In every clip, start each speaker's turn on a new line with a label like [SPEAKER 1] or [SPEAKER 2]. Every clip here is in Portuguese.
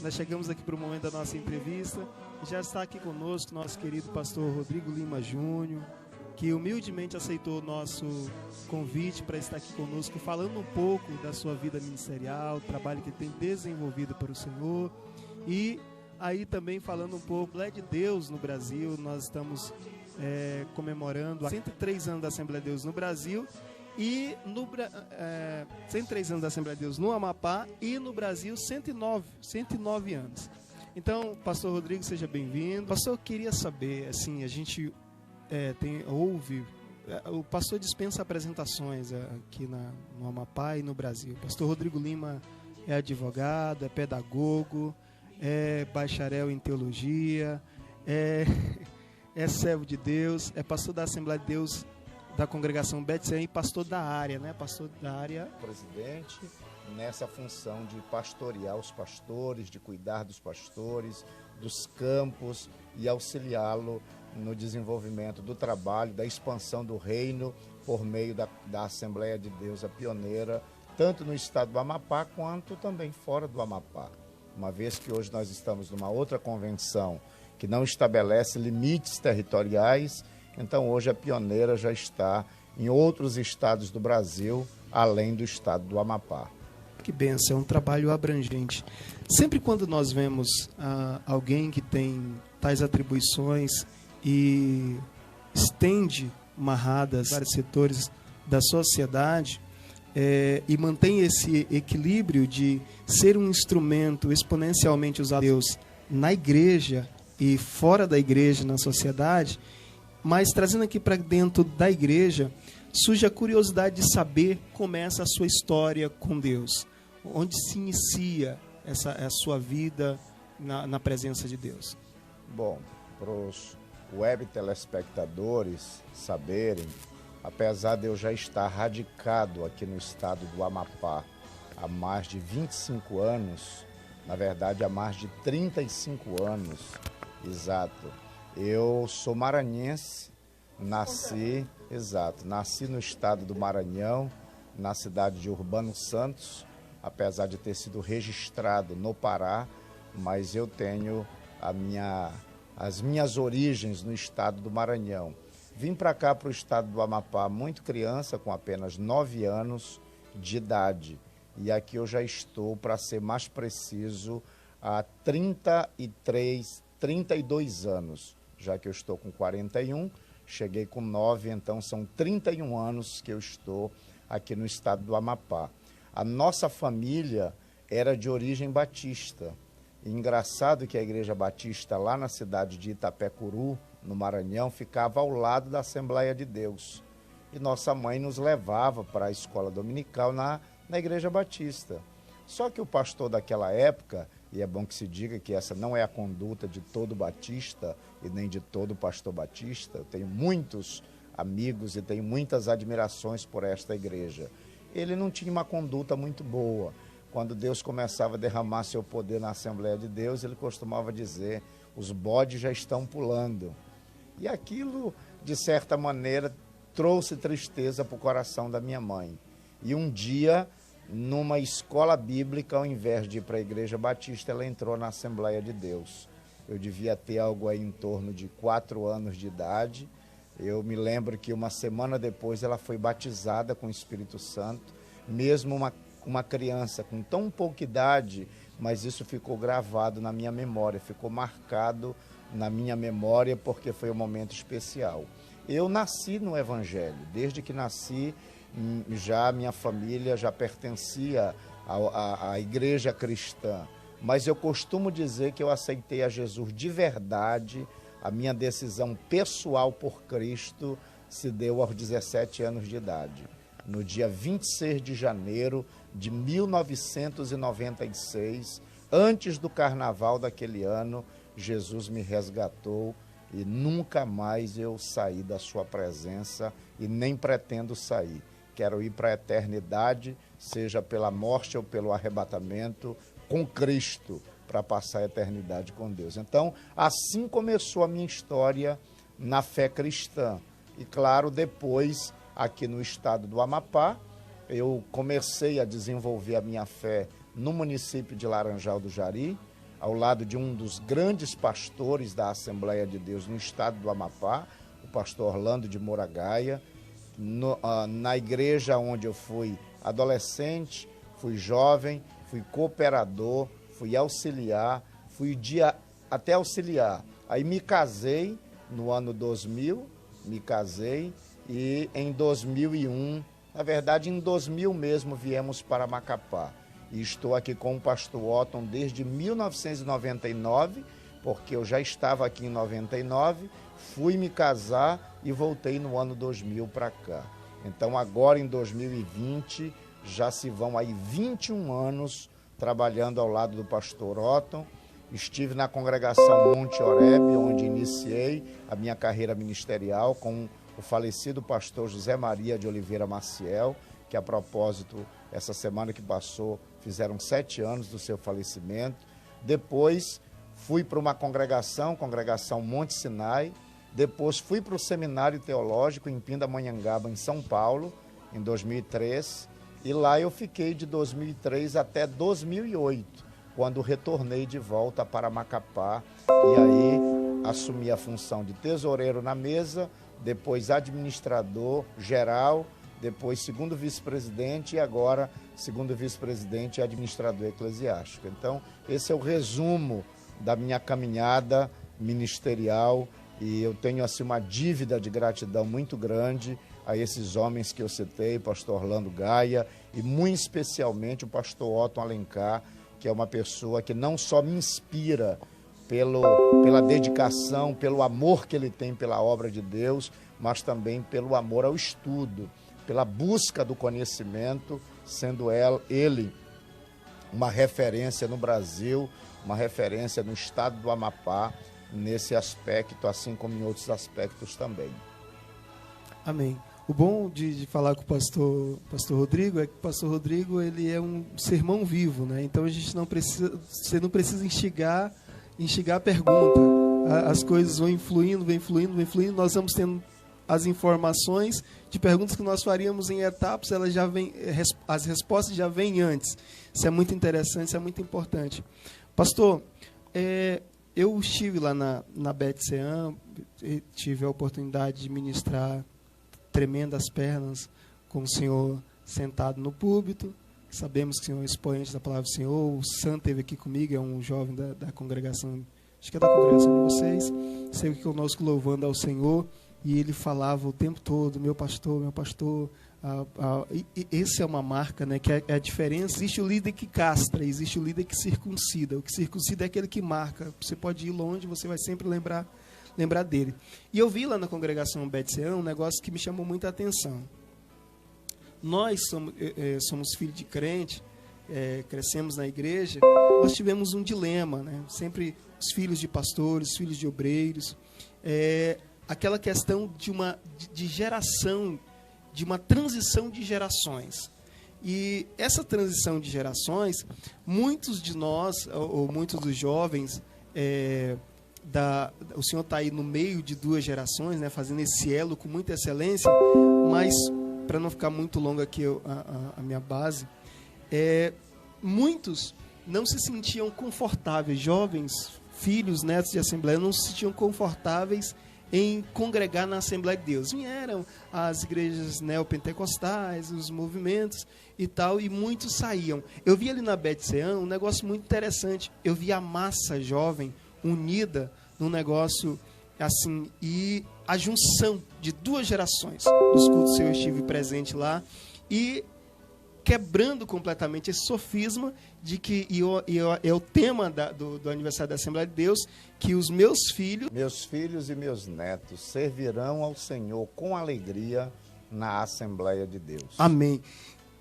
[SPEAKER 1] Nós chegamos aqui para o momento da nossa entrevista. Já está aqui conosco nosso querido pastor Rodrigo Lima Júnior, que humildemente aceitou o nosso convite para estar aqui conosco, falando um pouco da sua vida ministerial, o trabalho que tem desenvolvido para o Senhor, e aí também falando um pouco de Deus no Brasil. Nós estamos comemorando 103 anos da Assembleia de Deus no Brasil, e 103 anos da Assembleia de Deus no Amapá, e no Brasil 109 anos. Então, pastor Rodrigo, seja bem-vindo. Pastor, eu queria saber, assim, a gente ouve, o pastor dispensa apresentações aqui no Amapá e no Brasil. Pastor Rodrigo Lima é advogado, é pedagogo, é bacharel em teologia, é servo de Deus, é pastor da Assembleia de Deus da congregação Betsean e pastor da área, né? Pastor da área.
[SPEAKER 2] Presidente, nessa função de pastorear os pastores, de cuidar dos pastores, dos campos e auxiliá-lo no desenvolvimento do trabalho, da expansão do reino por meio da Assembleia de Deus, a pioneira, tanto no estado do Amapá quanto também fora do Amapá. Uma vez que hoje nós estamos numa outra convenção que não estabelece limites territoriais, então hoje a pioneira já está em outros estados do Brasil, além do estado do Amapá.
[SPEAKER 1] Que bênção, é um trabalho abrangente. Sempre quando nós vemos alguém que tem tais atribuições e estende marradas vários setores da sociedade, e mantém esse equilíbrio de ser um instrumento exponencialmente usado por Deus na igreja e fora da igreja, na sociedade, mas trazendo aqui para dentro da igreja, surge a curiosidade de saber como começa a sua história com Deus, onde se inicia a sua vida na presença de Deus.
[SPEAKER 2] Bom, para os web telespectadores saberem, apesar de eu já estar radicado aqui no estado do Amapá há mais de 25 anos, na verdade há mais de 35 anos, exato, eu sou maranhense, nasci no estado do Maranhão, na cidade de Urbano Santos, apesar de ter sido registrado no Pará, mas eu tenho as minhas origens no estado do Maranhão. Vim para cá, para o estado do Amapá, muito criança, com apenas 9 anos de idade. E aqui eu já estou, para ser mais preciso, há 32 anos. Já que eu estou com 41, cheguei com 9, então são 31 anos que eu estou aqui no estado do Amapá. A nossa família era de origem batista. E engraçado que a igreja batista lá na cidade de Itapecuru, no Maranhão, ficava ao lado da Assembleia de Deus. E nossa mãe nos levava para a escola dominical na igreja batista. Só que o pastor daquela época, e é bom que se diga que essa não é a conduta de todo batista e nem de todo pastor batista, eu tenho muitos amigos e tenho muitas admirações por esta igreja. Ele não tinha uma conduta muito boa. Quando Deus começava a derramar seu poder na Assembleia de Deus, ele costumava dizer: os bodes já estão pulando. E aquilo, de certa maneira, trouxe tristeza para o coração da minha mãe. E um dia, numa escola bíblica, ao invés de ir para a igreja batista, ela entrou na Assembleia de Deus. Eu devia ter algo aí em torno de 4 anos de idade. Eu me lembro que uma semana depois ela foi batizada com o Espírito Santo, mesmo uma criança com tão pouca idade, mas isso ficou gravado na minha memória, ficou marcado na minha memória porque foi um momento especial. Eu nasci no Evangelho, desde que nasci, já minha família já pertencia à igreja cristã, mas eu costumo dizer que eu aceitei a Jesus de verdade. A minha decisão pessoal por Cristo se deu aos 17 anos de idade. No dia 26 de janeiro de 1996, antes do carnaval daquele ano, Jesus me resgatou e nunca mais eu saí da sua presença e nem pretendo sair. Quero ir para a eternidade, seja pela morte ou pelo arrebatamento, com Cristo, para passar a eternidade com Deus. Então, assim começou a minha história na fé cristã. E claro, depois, aqui no estado do Amapá, eu comecei a desenvolver a minha fé no município de Laranjal do Jari, ao lado de um dos grandes pastores da Assembleia de Deus no estado do Amapá, o pastor Orlando de Moragaia, na igreja onde eu fui adolescente, fui jovem, fui cooperador, fui auxiliar, até auxiliar. Aí me casei no ano 2000, e em 2001, na verdade em 2000 mesmo, viemos para Macapá. E estou aqui com o pastor Otton desde 1999, porque eu já estava aqui em 99, fui me casar e voltei no ano 2000 para cá. Então agora em 2020 já se vão aí 21 anos trabalhando ao lado do pastor Otton. Estive na congregação Monte Oreb, onde iniciei a minha carreira ministerial com o falecido pastor José Maria de Oliveira Maciel, que a propósito, essa semana que passou, fizeram 7 anos do seu falecimento. Depois fui para uma congregação Monte Sinai. Depois fui para o Seminário Teológico em Pindamonhangaba, em São Paulo, em 2003. E lá eu fiquei de 2003 até 2008, quando retornei de volta para Macapá. E aí assumi a função de tesoureiro na mesa, depois administrador geral, depois segundo vice-presidente e agora segundo vice-presidente e administrador eclesiástico. Então, esse é o resumo da minha caminhada ministerial e eu tenho assim uma dívida de gratidão muito grande a esses homens que eu citei, pastor Orlando Gaia e muito especialmente o pastor Otton Alencar, que é uma pessoa que não só me inspira pela dedicação, pelo amor que ele tem pela obra de Deus, mas também pelo amor ao estudo, pela busca do conhecimento, sendo ele uma referência no Brasil, uma referência no estado do Amapá, nesse aspecto, assim como em outros aspectos também.
[SPEAKER 1] Amém. O bom de falar com o pastor Rodrigo é que o pastor Rodrigo ele é um sermão vivo, né? Então você não precisa instigar a pergunta. As coisas vão influindo, nós vamos tendo as informações de perguntas que nós faríamos em etapas, as respostas já vêm antes. Isso é muito interessante, isso é muito importante. Pastor, eu estive lá na Bet-Sean, tive a oportunidade de ministrar tremendas pernas com o senhor sentado no púlpito. Sabemos que o senhor é expoente da palavra do Senhor. O Sam esteve aqui comigo, é um jovem da congregação, acho que é da congregação de vocês, esteve aqui conosco louvando ao Senhor, e ele falava o tempo todo, meu pastor, essa é uma marca, né, que é a diferença. Existe o líder que castra, existe o líder que circuncida. O que circuncida é aquele que marca. Você pode ir longe, você vai sempre lembrar dele. E eu vi lá na congregação Bet-Sean um negócio que me chamou muita atenção. Nós somos filhos de crente, crescemos na igreja, nós tivemos um dilema, né? Sempre os filhos de pastores, filhos de obreiros, aquela questão de geração, de uma transição de gerações. E essa transição de gerações, muitos de nós, ou muitos dos jovens, o senhor está aí no meio de 2 gerações, né, fazendo esse elo com muita excelência, mas, para não ficar muito longa aqui a minha base, muitos não se sentiam confortáveis, jovens, filhos, netos de Assembleia, não se sentiam confortáveis em congregar na Assembleia de Deus. Vieram as igrejas neopentecostais, os movimentos e tal, e muitos saíam. Eu vi ali na Bet-Sean um negócio muito interessante. Eu vi a massa jovem unida num negócio assim, e a junção de 2 gerações. Nos cultos eu estive presente lá, e quebrando completamente esse sofisma de que, é o tema do aniversário da Assembleia de Deus, que os meus filhos
[SPEAKER 2] e meus netos servirão ao Senhor com alegria na Assembleia de Deus.
[SPEAKER 1] Amém.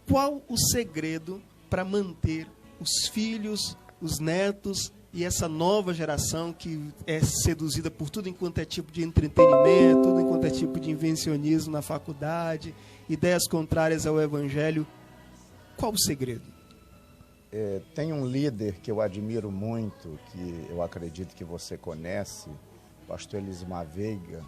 [SPEAKER 1] Qual o segredo para manter os filhos, os netos e essa nova geração que é seduzida por tudo enquanto é tipo de entretenimento, tudo enquanto é tipo de invencionismo na faculdade, ideias contrárias ao Evangelho? Qual o segredo?
[SPEAKER 2] Tem um líder que eu admiro muito, que eu acredito que você conhece, pastor Elismar Veiga,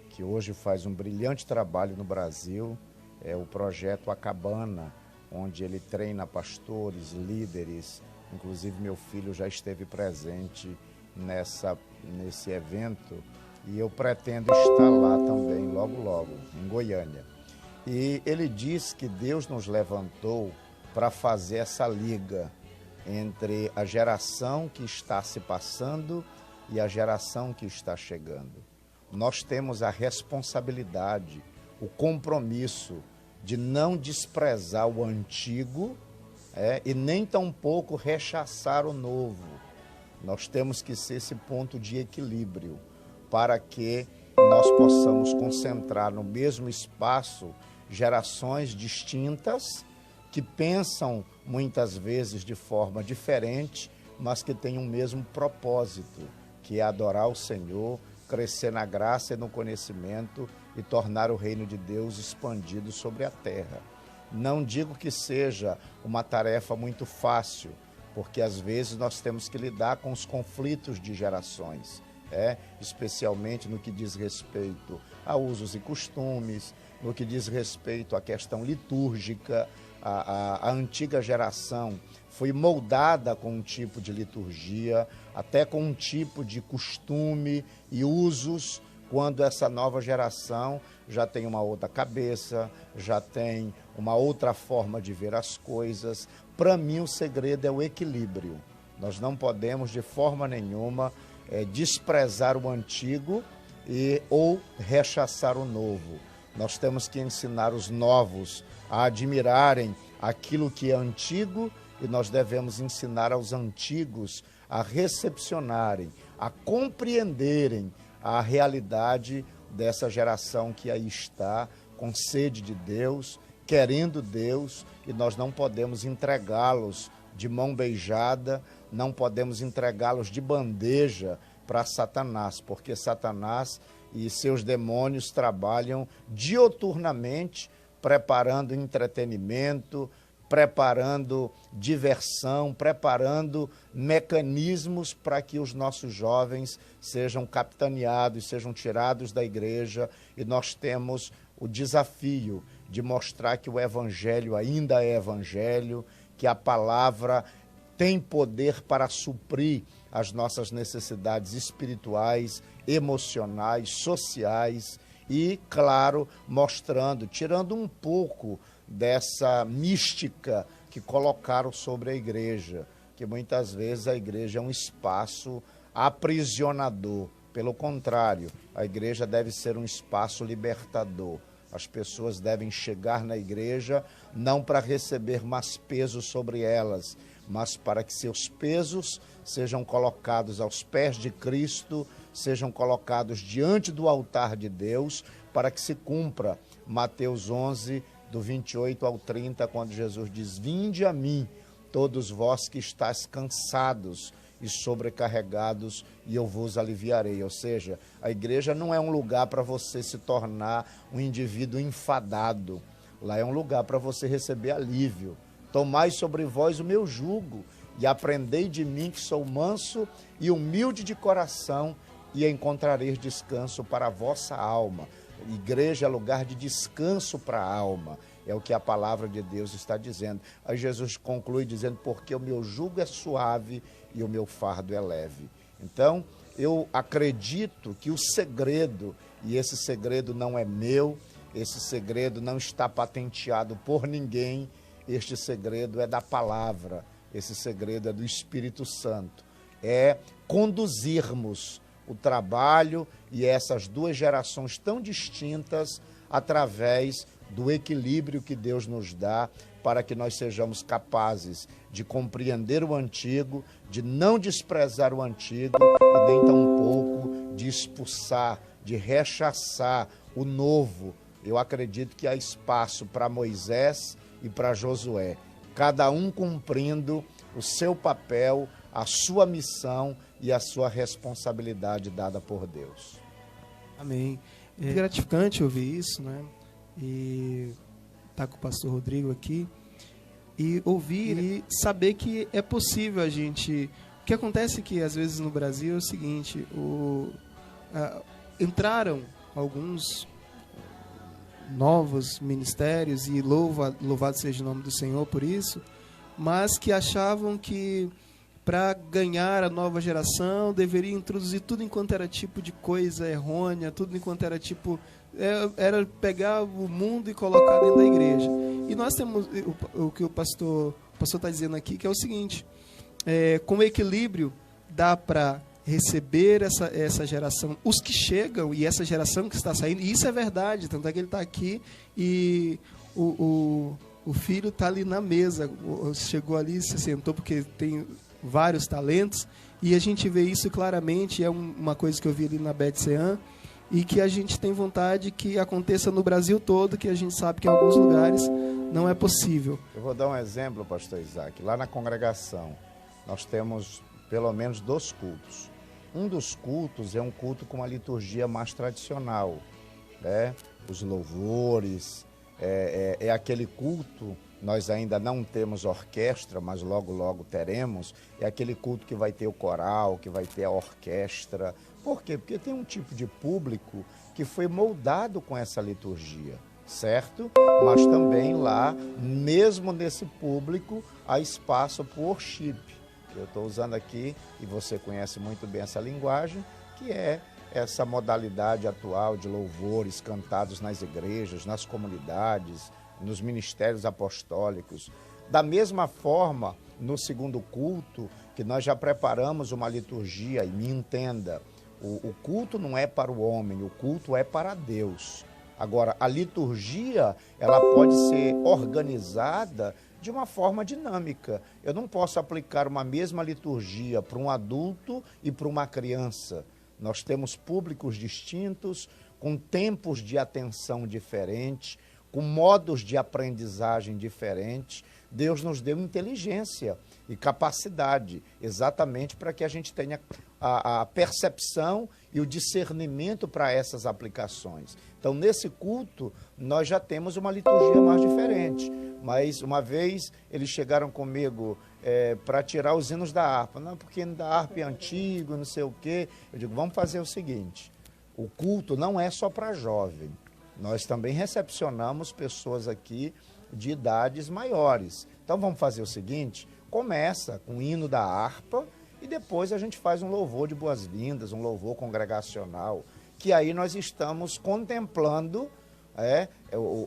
[SPEAKER 2] que hoje faz um brilhante trabalho no Brasil, é o projeto A Cabana, onde ele treina pastores, líderes, Inclusive, meu filho já esteve presente nesse evento e eu pretendo estar lá também, logo, logo, em Goiânia. E ele diz que Deus nos levantou para fazer essa liga entre a geração que está se passando e a geração que está chegando. Nós temos a responsabilidade, o compromisso de não desprezar o antigo e nem tampouco rechaçar o novo. Nós temos que ser esse ponto de equilíbrio para que nós possamos concentrar no mesmo espaço gerações distintas que pensam muitas vezes de forma diferente, mas que têm um mesmo propósito, que é adorar o Senhor, crescer na graça e no conhecimento e tornar o reino de Deus expandido sobre a terra. Não digo que seja uma tarefa muito fácil, porque às vezes nós temos que lidar com os conflitos de gerações, especialmente no que diz respeito a usos e costumes, no que diz respeito à questão litúrgica. A antiga geração foi moldada com um tipo de liturgia, até com um tipo de costume e usos, quando essa nova geração já tem uma outra cabeça, já tem uma outra forma de ver as coisas. Para mim, o segredo é o equilíbrio. Nós não podemos, de forma nenhuma, desprezar o antigo ou rechaçar o novo. Nós temos que ensinar os novos a admirarem aquilo que é antigo e nós devemos ensinar aos antigos a recepcionarem, a compreenderem a realidade dessa geração que aí está, com sede de Deus, querendo Deus, e nós não podemos entregá-los de mão beijada, não podemos entregá-los de bandeja para Satanás, porque Satanás e seus demônios trabalham dioturnamente, preparando entretenimento, preparando diversão, preparando mecanismos para que os nossos jovens sejam capitaneados, sejam tirados da igreja, e nós temos o desafio de mostrar que o evangelho ainda é evangelho, que a palavra tem poder para suprir as nossas necessidades espirituais, emocionais, sociais e, claro, mostrando, tirando um pouco dessa mística que colocaram sobre a igreja, que muitas vezes a igreja é um espaço aprisionador. Pelo contrário, a igreja deve ser um espaço libertador. As pessoas devem chegar na igreja não para receber mais peso sobre elas, mas para que seus pesos sejam colocados aos pés de Cristo, sejam colocados diante do altar de Deus, para que se cumpra Mateus 11, do 28 ao 30, quando Jesus diz: vinde a mim, todos vós que estáis cansados e sobrecarregados, e eu vos aliviarei. Ou seja, a igreja não é um lugar para você se tornar um indivíduo enfadado. Lá é um lugar para você receber alívio. Tomai sobre vós o meu jugo e aprendei de mim, que sou manso e humilde de coração, e encontrareis descanso para a vossa alma. Igreja é lugar de descanso para a alma. É o que a palavra de Deus está dizendo. Aí Jesus conclui dizendo: porque o meu jugo é suave e o meu fardo é leve. Então, eu acredito que o segredo, e esse segredo não é meu, esse segredo não está patenteado por ninguém, este segredo é da palavra, esse segredo é do Espírito Santo. É conduzirmos o trabalho e essas duas gerações tão distintas através do equilíbrio que Deus nos dá, para que nós sejamos capazes de compreender o antigo, de não desprezar o antigo e nem tampouco de expulsar, de rechaçar o novo. Eu acredito que há espaço para Moisés e para Josué, cada um cumprindo o seu papel, a sua missão e a sua responsabilidade dada por Deus.
[SPEAKER 1] Amém. É gratificante ouvir isso, né? E estar com o pastor Rodrigo aqui e ouvir e saber que é possível a gente... O que acontece que às vezes no Brasil é o seguinte: entraram alguns novos ministérios, e louvado seja o nome do Senhor por isso, mas que achavam que para ganhar a nova geração deveria introduzir tudo enquanto era tipo de coisa errônea, tudo enquanto era tipo... Era pegar o mundo e colocar dentro da igreja. E nós temos o que o pastor está dizendo aqui, que é o seguinte: com equilíbrio dá para receber essa geração, os que chegam e essa geração que está saindo, e isso é verdade, tanto é que ele está aqui e o filho está ali na mesa, chegou ali e se sentou porque tem vários talentos, e a gente vê isso claramente, é uma coisa que eu vi ali na Betsean, e que a gente tem vontade que aconteça no Brasil todo, que a gente sabe que em alguns lugares não é possível.
[SPEAKER 2] Eu vou dar um exemplo, pastor Isaac. Lá na congregação, nós temos pelo menos 2 cultos. Um dos cultos é um culto com uma liturgia mais tradicional, né? Os louvores, é aquele culto, nós ainda não temos orquestra, mas logo, logo teremos, é aquele culto que vai ter o coral, que vai ter a orquestra. Por quê? Porque tem um tipo de público que foi moldado com essa liturgia, certo? Mas também lá, mesmo nesse público, há espaço para o worship. Eu estou usando aqui, e você conhece muito bem essa linguagem, que é essa modalidade atual de louvores cantados nas igrejas, nas comunidades, nos ministérios apostólicos. Da mesma forma, no segundo culto, que nós já preparamos uma liturgia, e me entenda, o culto não é para o homem, o culto é para Deus. Agora, a liturgia, ela pode ser organizada de uma forma dinâmica. Eu não posso aplicar uma mesma liturgia para um adulto e para uma criança. Nós temos públicos distintos, com tempos de atenção diferentes, com modos de aprendizagem diferentes. Deus nos deu inteligência e capacidade, exatamente para que a gente tenha a percepção e o discernimento para essas aplicações. Então, nesse culto, nós já temos uma liturgia mais diferente. Mas, uma vez, eles chegaram comigo para tirar os hinos da harpa. Não, porque o hino da harpa é antigo, não sei o quê. Eu digo, vamos fazer o seguinte, o culto não é só para jovem. Nós também recepcionamos pessoas aqui de idades maiores. Então, vamos fazer o seguinte, começa com o hino da harpa e depois a gente faz um louvor de boas-vindas, um louvor congregacional, que aí nós estamos contemplando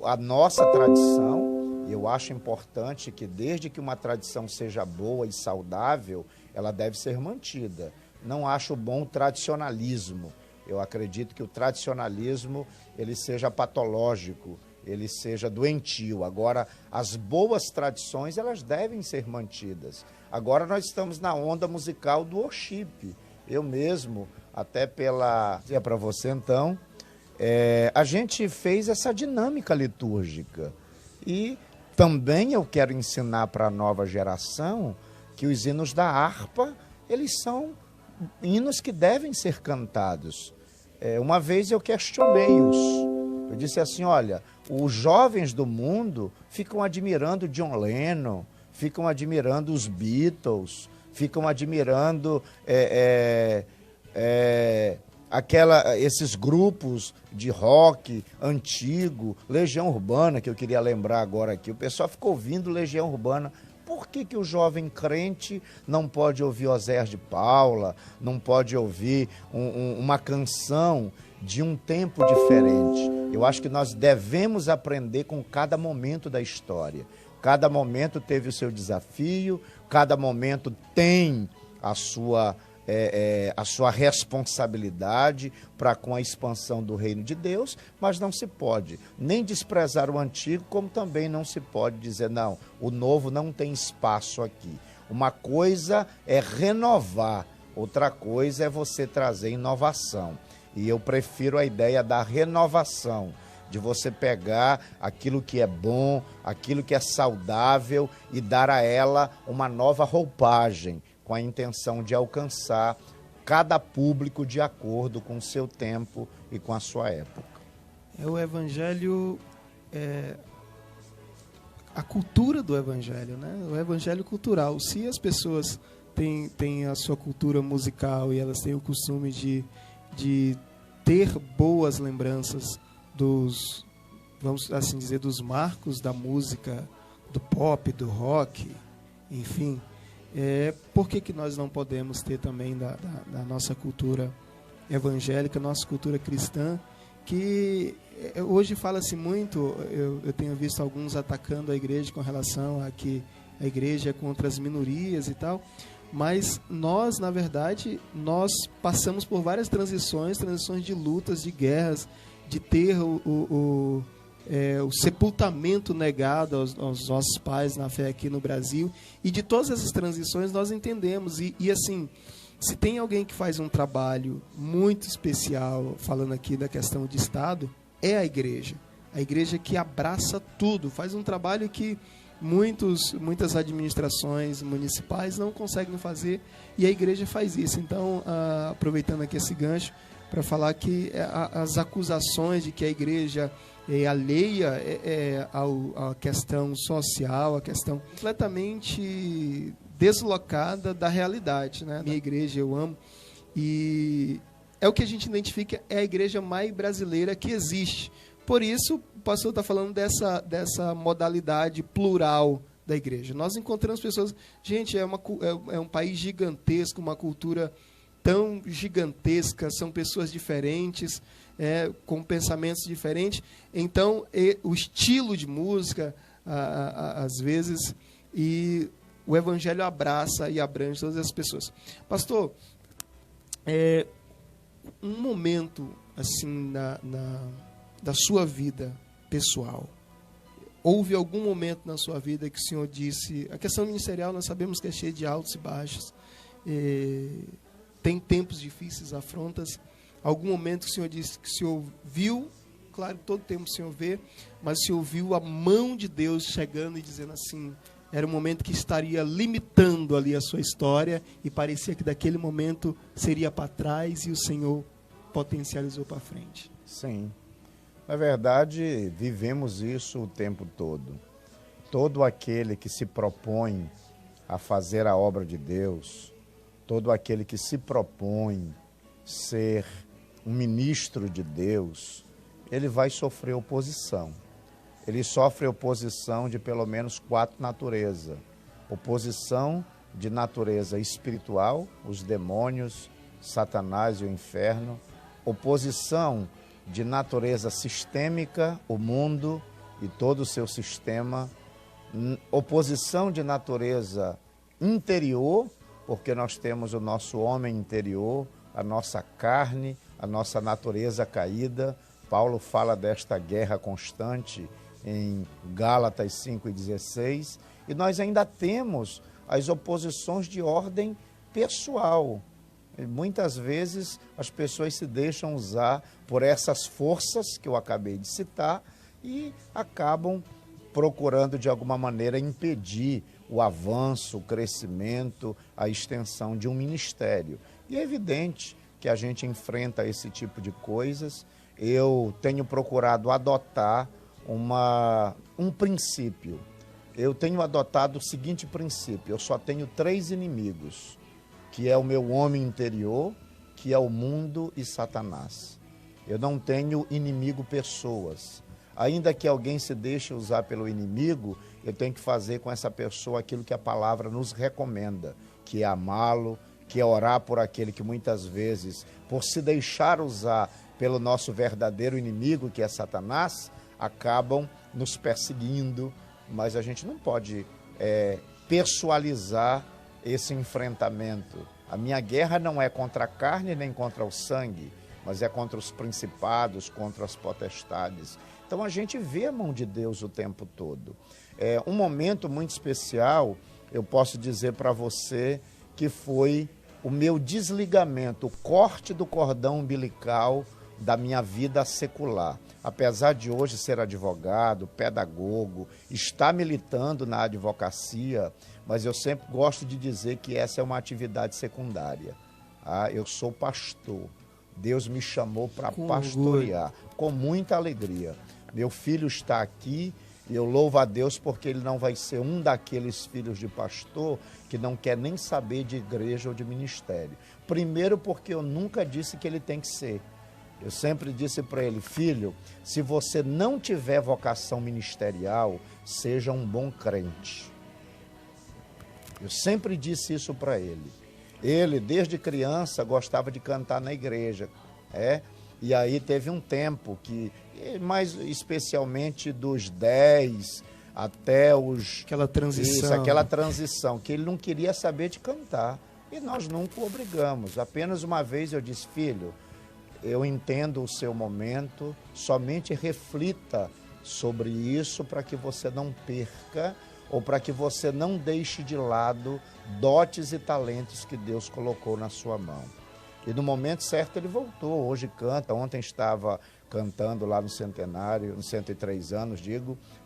[SPEAKER 2] a nossa tradição. E eu acho importante que desde que uma tradição seja boa e saudável, ela deve ser mantida. Não acho bom o tradicionalismo. Eu acredito que o tradicionalismo ele seja patológico, ele seja doentio. Agora, as boas tradições, elas devem ser mantidas. Agora nós estamos na onda musical do worship. Eu mesmo, até para você então, a gente fez essa dinâmica litúrgica. E também eu quero ensinar para a nova geração que os hinos da harpa, eles são hinos que devem ser cantados. Uma vez eu questionei-os. Eu disse assim, olha, os jovens do mundo ficam admirando John Lennon, ficam admirando os Beatles, ficam admirando esses grupos de rock antigo, Legião Urbana, que eu queria lembrar agora aqui. O pessoal ficou ouvindo Legião Urbana. Por que o jovem crente não pode ouvir Oséias de Paula, não pode ouvir uma canção de um tempo diferente? Eu acho que nós devemos aprender com cada momento da história. Cada momento teve o seu desafio, cada momento tem a sua responsabilidade para com a expansão do reino de Deus, mas não se pode nem desprezar o antigo, como também não se pode dizer, não, o novo não tem espaço aqui. Uma coisa é renovar, outra coisa é você trazer inovação. E eu prefiro a ideia da renovação, de você pegar aquilo que é bom, aquilo que é saudável e dar a ela uma nova roupagem, com a intenção de alcançar cada público de acordo com o seu tempo e com a sua época.
[SPEAKER 1] O evangelho, a cultura do evangelho, né? O evangelho cultural. Se as pessoas têm a sua cultura musical e elas têm o costume de ter boas lembranças dos, vamos assim dizer, dos marcos da música, do pop, do rock, enfim. Por que nós não podemos ter também da nossa cultura evangélica, nossa cultura cristã, que hoje fala-se muito, eu tenho visto alguns atacando a igreja com relação a que a igreja é contra as minorias e tal, mas nós, na verdade, nós passamos por várias transições de lutas, de guerras, de ter o sepultamento negado aos nossos pais na fé aqui no Brasil, e de todas essas transições nós entendemos, e assim, se tem alguém que faz um trabalho muito especial, falando aqui da questão de Estado, é a igreja que abraça tudo, faz um trabalho que muitas administrações municipais não conseguem fazer, e a igreja faz isso. Então, aproveitando aqui esse gancho, para falar que as acusações de que a igreja é alheia à questão social, a questão completamente deslocada da realidade, né? Minha igreja eu amo, e é o que a gente identifica, é a igreja mais brasileira que existe. Por isso, o pastor está falando dessa modalidade plural da igreja. Nós encontramos pessoas... Gente, é um país gigantesco, uma cultura tão gigantesca, são pessoas diferentes, com pensamentos diferentes. Então, o estilo de música, às vezes, e o evangelho abraça e abrange todas as pessoas. Pastor, um momento assim da sua vida pessoal, houve algum momento na sua vida que o Senhor disse... A questão ministerial nós sabemos que é cheia de altos e baixos, tem tempos difíceis, afrontas. Algum momento que o Senhor disse que o Senhor viu, claro, todo tempo o Senhor vê, mas o Senhor viu a mão de Deus chegando e dizendo assim, era um momento que estaria limitando ali a sua história, e parecia que daquele momento seria para trás e o Senhor potencializou para frente.
[SPEAKER 2] Sim. Na verdade, vivemos isso o tempo todo. Todo aquele que se propõe a fazer a obra de Deus, todo aquele que se propõe ser um ministro de Deus, ele vai sofrer oposição. Ele sofre oposição de pelo menos 4 naturezas. Oposição de natureza espiritual, os demônios, Satanás e o inferno. Oposição de natureza sistêmica, o mundo e todo o seu sistema. Oposição de natureza interior, porque nós temos o nosso homem interior, a nossa carne, a nossa natureza caída. Paulo fala desta guerra constante em Gálatas 5:16, e nós ainda temos as oposições de ordem pessoal. E muitas vezes as pessoas se deixam usar por essas forças que eu acabei de citar e acabam procurando de alguma maneira impedir o avanço, o crescimento, a extensão de um ministério. E é evidente que a gente enfrenta esse tipo de coisas. Eu tenho procurado adotar um princípio. Eu tenho adotado o seguinte princípio: eu só tenho 3 inimigos, que é o meu homem interior, que é o mundo e Satanás. Eu não tenho inimigo pessoas. Ainda que alguém se deixe usar pelo inimigo, eu tenho que fazer com essa pessoa aquilo que a palavra nos recomenda, que é amá-lo, que é orar por aquele que muitas vezes, por se deixar usar pelo nosso verdadeiro inimigo, que é Satanás, acabam nos perseguindo. Mas a gente não pode pessoalizar esse enfrentamento. A minha guerra não é contra a carne nem contra o sangue, mas é contra os principados, contra as potestades. Então a gente vê a mão de Deus o tempo todo. Um momento muito especial, eu posso dizer para você, que foi o meu desligamento, o corte do cordão umbilical da minha vida secular. Apesar de hoje ser advogado, pedagogo, estar militando na advocacia, mas eu sempre gosto de dizer que essa é uma atividade secundária. Eu sou pastor. Deus me chamou para pastorear, com muita alegria. Meu filho está aqui e eu louvo a Deus porque ele não vai ser um daqueles filhos de pastor que não quer nem saber de igreja ou de ministério. Primeiro, porque eu nunca disse que ele tem que ser. Eu sempre disse para ele: filho, se você não tiver vocação ministerial, seja um bom crente. Eu sempre disse isso para ele. Ele, desde criança, gostava de cantar na igreja. E aí teve um tempo que, mais especialmente dos 10 até os...
[SPEAKER 1] Aquela transição.
[SPEAKER 2] Isso, aquela transição, que ele não queria saber de cantar. E nós nunca o obrigamos. Apenas uma vez eu disse, filho, eu entendo o seu momento, somente reflita sobre isso para que você não perca ou para que você não deixe de lado dotes e talentos que Deus colocou na sua mão. E no momento certo ele voltou, hoje canta, ontem estava cantando lá no centenário, nos 103 anos,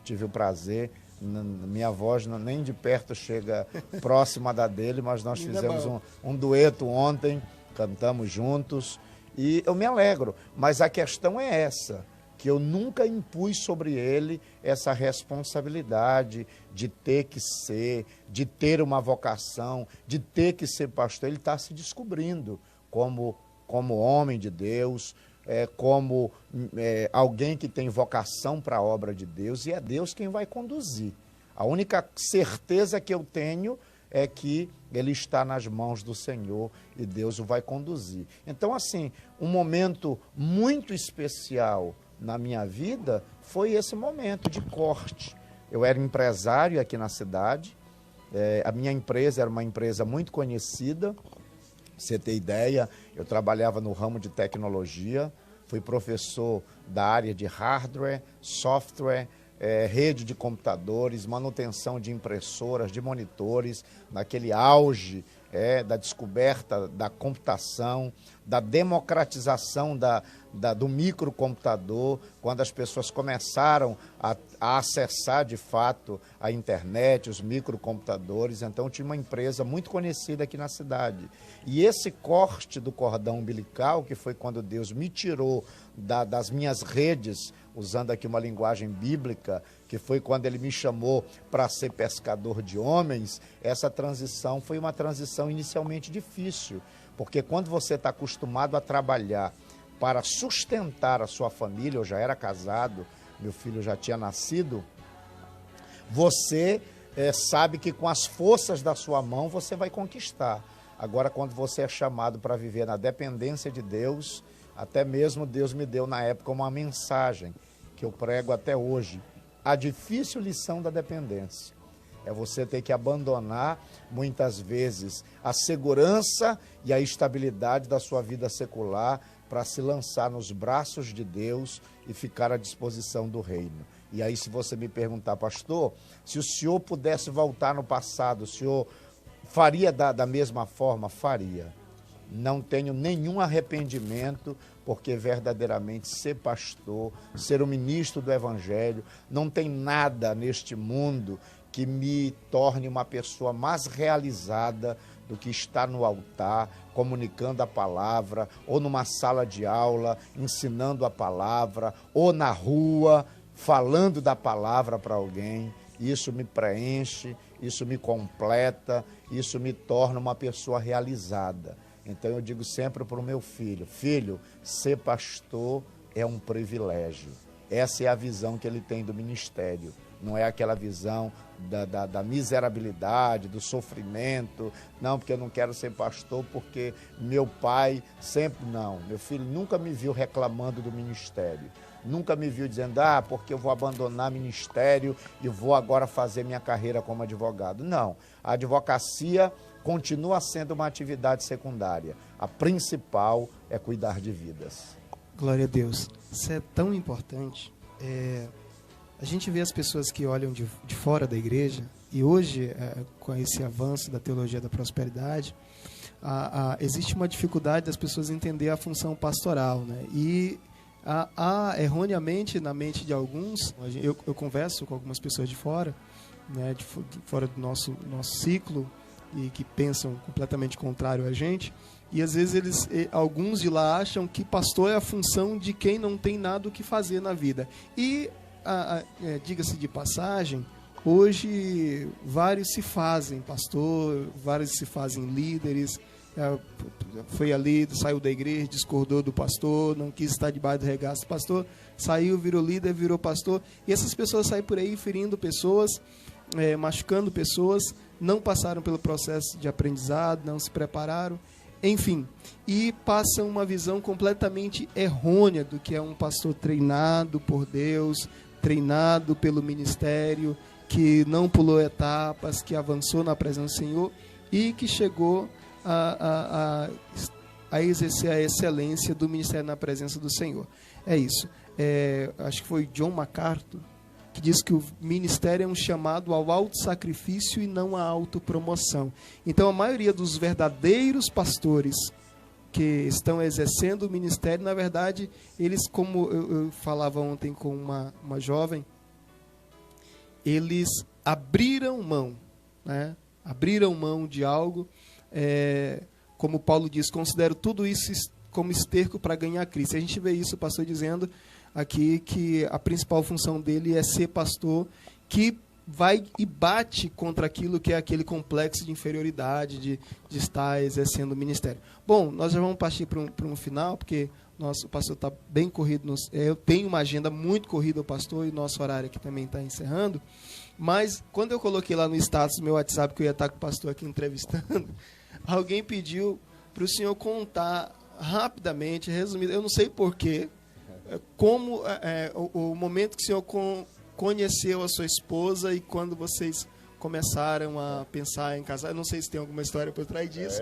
[SPEAKER 2] tive o prazer, minha voz nem de perto chega próxima da dele, mas nós fizemos um dueto ontem, cantamos juntos e eu me alegro, mas a questão é essa, que eu nunca impus sobre ele essa responsabilidade de ter que ser, de ter uma vocação, de ter que ser pastor. Ele está se descobrindo como homem de Deus, como alguém que tem vocação para a obra de Deus, e é Deus quem vai conduzir. A única certeza que eu tenho é que ele está nas mãos do Senhor e Deus o vai conduzir. Então, assim, um momento muito especial na minha vida foi esse momento de corte. Eu era empresário aqui na cidade, a minha empresa era uma empresa muito conhecida, pra você ter ideia, eu trabalhava no ramo de tecnologia, fui professor da área de hardware, software, rede de computadores, manutenção de impressoras, de monitores, naquele auge da descoberta da computação, da democratização do microcomputador, quando as pessoas começaram a acessar de fato a internet, os microcomputadores. Então tinha uma empresa muito conhecida aqui na cidade. E esse corte do cordão umbilical, que foi quando Deus me tirou das minhas redes, usando aqui uma linguagem bíblica, que foi quando ele me chamou para ser pescador de homens, essa transição foi uma transição inicialmente difícil, porque quando você está acostumado a trabalhar para sustentar a sua família, eu já era casado, meu filho já tinha nascido, você sabe que com as forças da sua mão você vai conquistar. Agora, quando você é chamado para viver na dependência de Deus, até mesmo Deus me deu na época uma mensagem que eu prego até hoje. A difícil lição da dependência é você ter que abandonar, muitas vezes, a segurança e a estabilidade da sua vida secular para se lançar nos braços de Deus e ficar à disposição do reino. E aí, se você me perguntar, pastor, se o senhor pudesse voltar no passado, o senhor faria da mesma forma? Faria. Não tenho nenhum arrependimento, porque verdadeiramente ser pastor, ser um ministro do Evangelho, não tem nada neste mundo que me torne uma pessoa mais realizada do que estar no altar, comunicando a palavra, ou numa sala de aula, ensinando a palavra, ou na rua, falando da palavra para alguém. Isso me preenche, isso me completa, isso me torna uma pessoa realizada. Então eu digo sempre para o meu filho, filho, ser pastor é um privilégio. Essa é a visão que ele tem do ministério. Não é aquela visão da miserabilidade, do sofrimento. Não, porque eu não quero ser pastor, porque meu pai sempre... Não, meu filho nunca me viu reclamando do ministério. Nunca me viu dizendo, porque eu vou abandonar ministério e vou agora fazer minha carreira como advogado. Não, a advocacia continua sendo uma atividade secundária. A principal é cuidar de vidas.
[SPEAKER 1] Glória a Deus. Isso é tão importante. A gente vê as pessoas que olham de fora da igreja, e hoje, com esse avanço da teologia da prosperidade, existe uma dificuldade das pessoas entender a função pastoral, né? E erroneamente na mente de alguns, eu converso com algumas pessoas de fora, né, de fora do nosso ciclo, e que pensam completamente contrário a gente, e às vezes alguns de lá acham que pastor é a função de quem não tem nada o que fazer na vida. E diga-se de passagem, hoje vários se fazem pastor, vários se fazem líderes. Foi ali, saiu da igreja, discordou do pastor, não quis estar debaixo do regaço do pastor, saiu, virou líder, virou pastor, e essas pessoas saem por aí ferindo pessoas, machucando pessoas, não passaram pelo processo de aprendizado, não se prepararam, enfim, e passam uma visão completamente errônea do que é um pastor treinado por Deus, treinado pelo ministério, que não pulou etapas, que avançou na presença do Senhor e que chegou a exercer a excelência do ministério na presença do Senhor. É isso. Acho que foi John MacArthur que diz que o ministério é um chamado ao autossacrifício e não à autopromoção. Então, a maioria dos verdadeiros pastores que estão exercendo o ministério, na verdade, eles, como eu falava ontem com uma jovem, eles abriram mão, né? Abriram mão de algo, como Paulo diz, considero tudo isso como esterco para ganhar Cristo. A gente vê isso, o pastor dizendo aqui que a principal função dele é ser pastor que vai e bate contra aquilo que é aquele complexo de inferioridade, de estar exercendo o ministério. Bom, nós já vamos partir para um final, porque o pastor está bem corrido. Eu tenho uma agenda muito corrida, o pastor, e nosso horário aqui também está encerrando. Mas, quando eu coloquei lá no status do meu WhatsApp, que eu ia estar com o pastor aqui entrevistando, alguém pediu para o senhor contar rapidamente, resumido, eu não sei porquê, como o momento que o senhor conheceu a sua esposa e quando vocês começaram a pensar em casar. Eu não sei se tem alguma história por trás disso.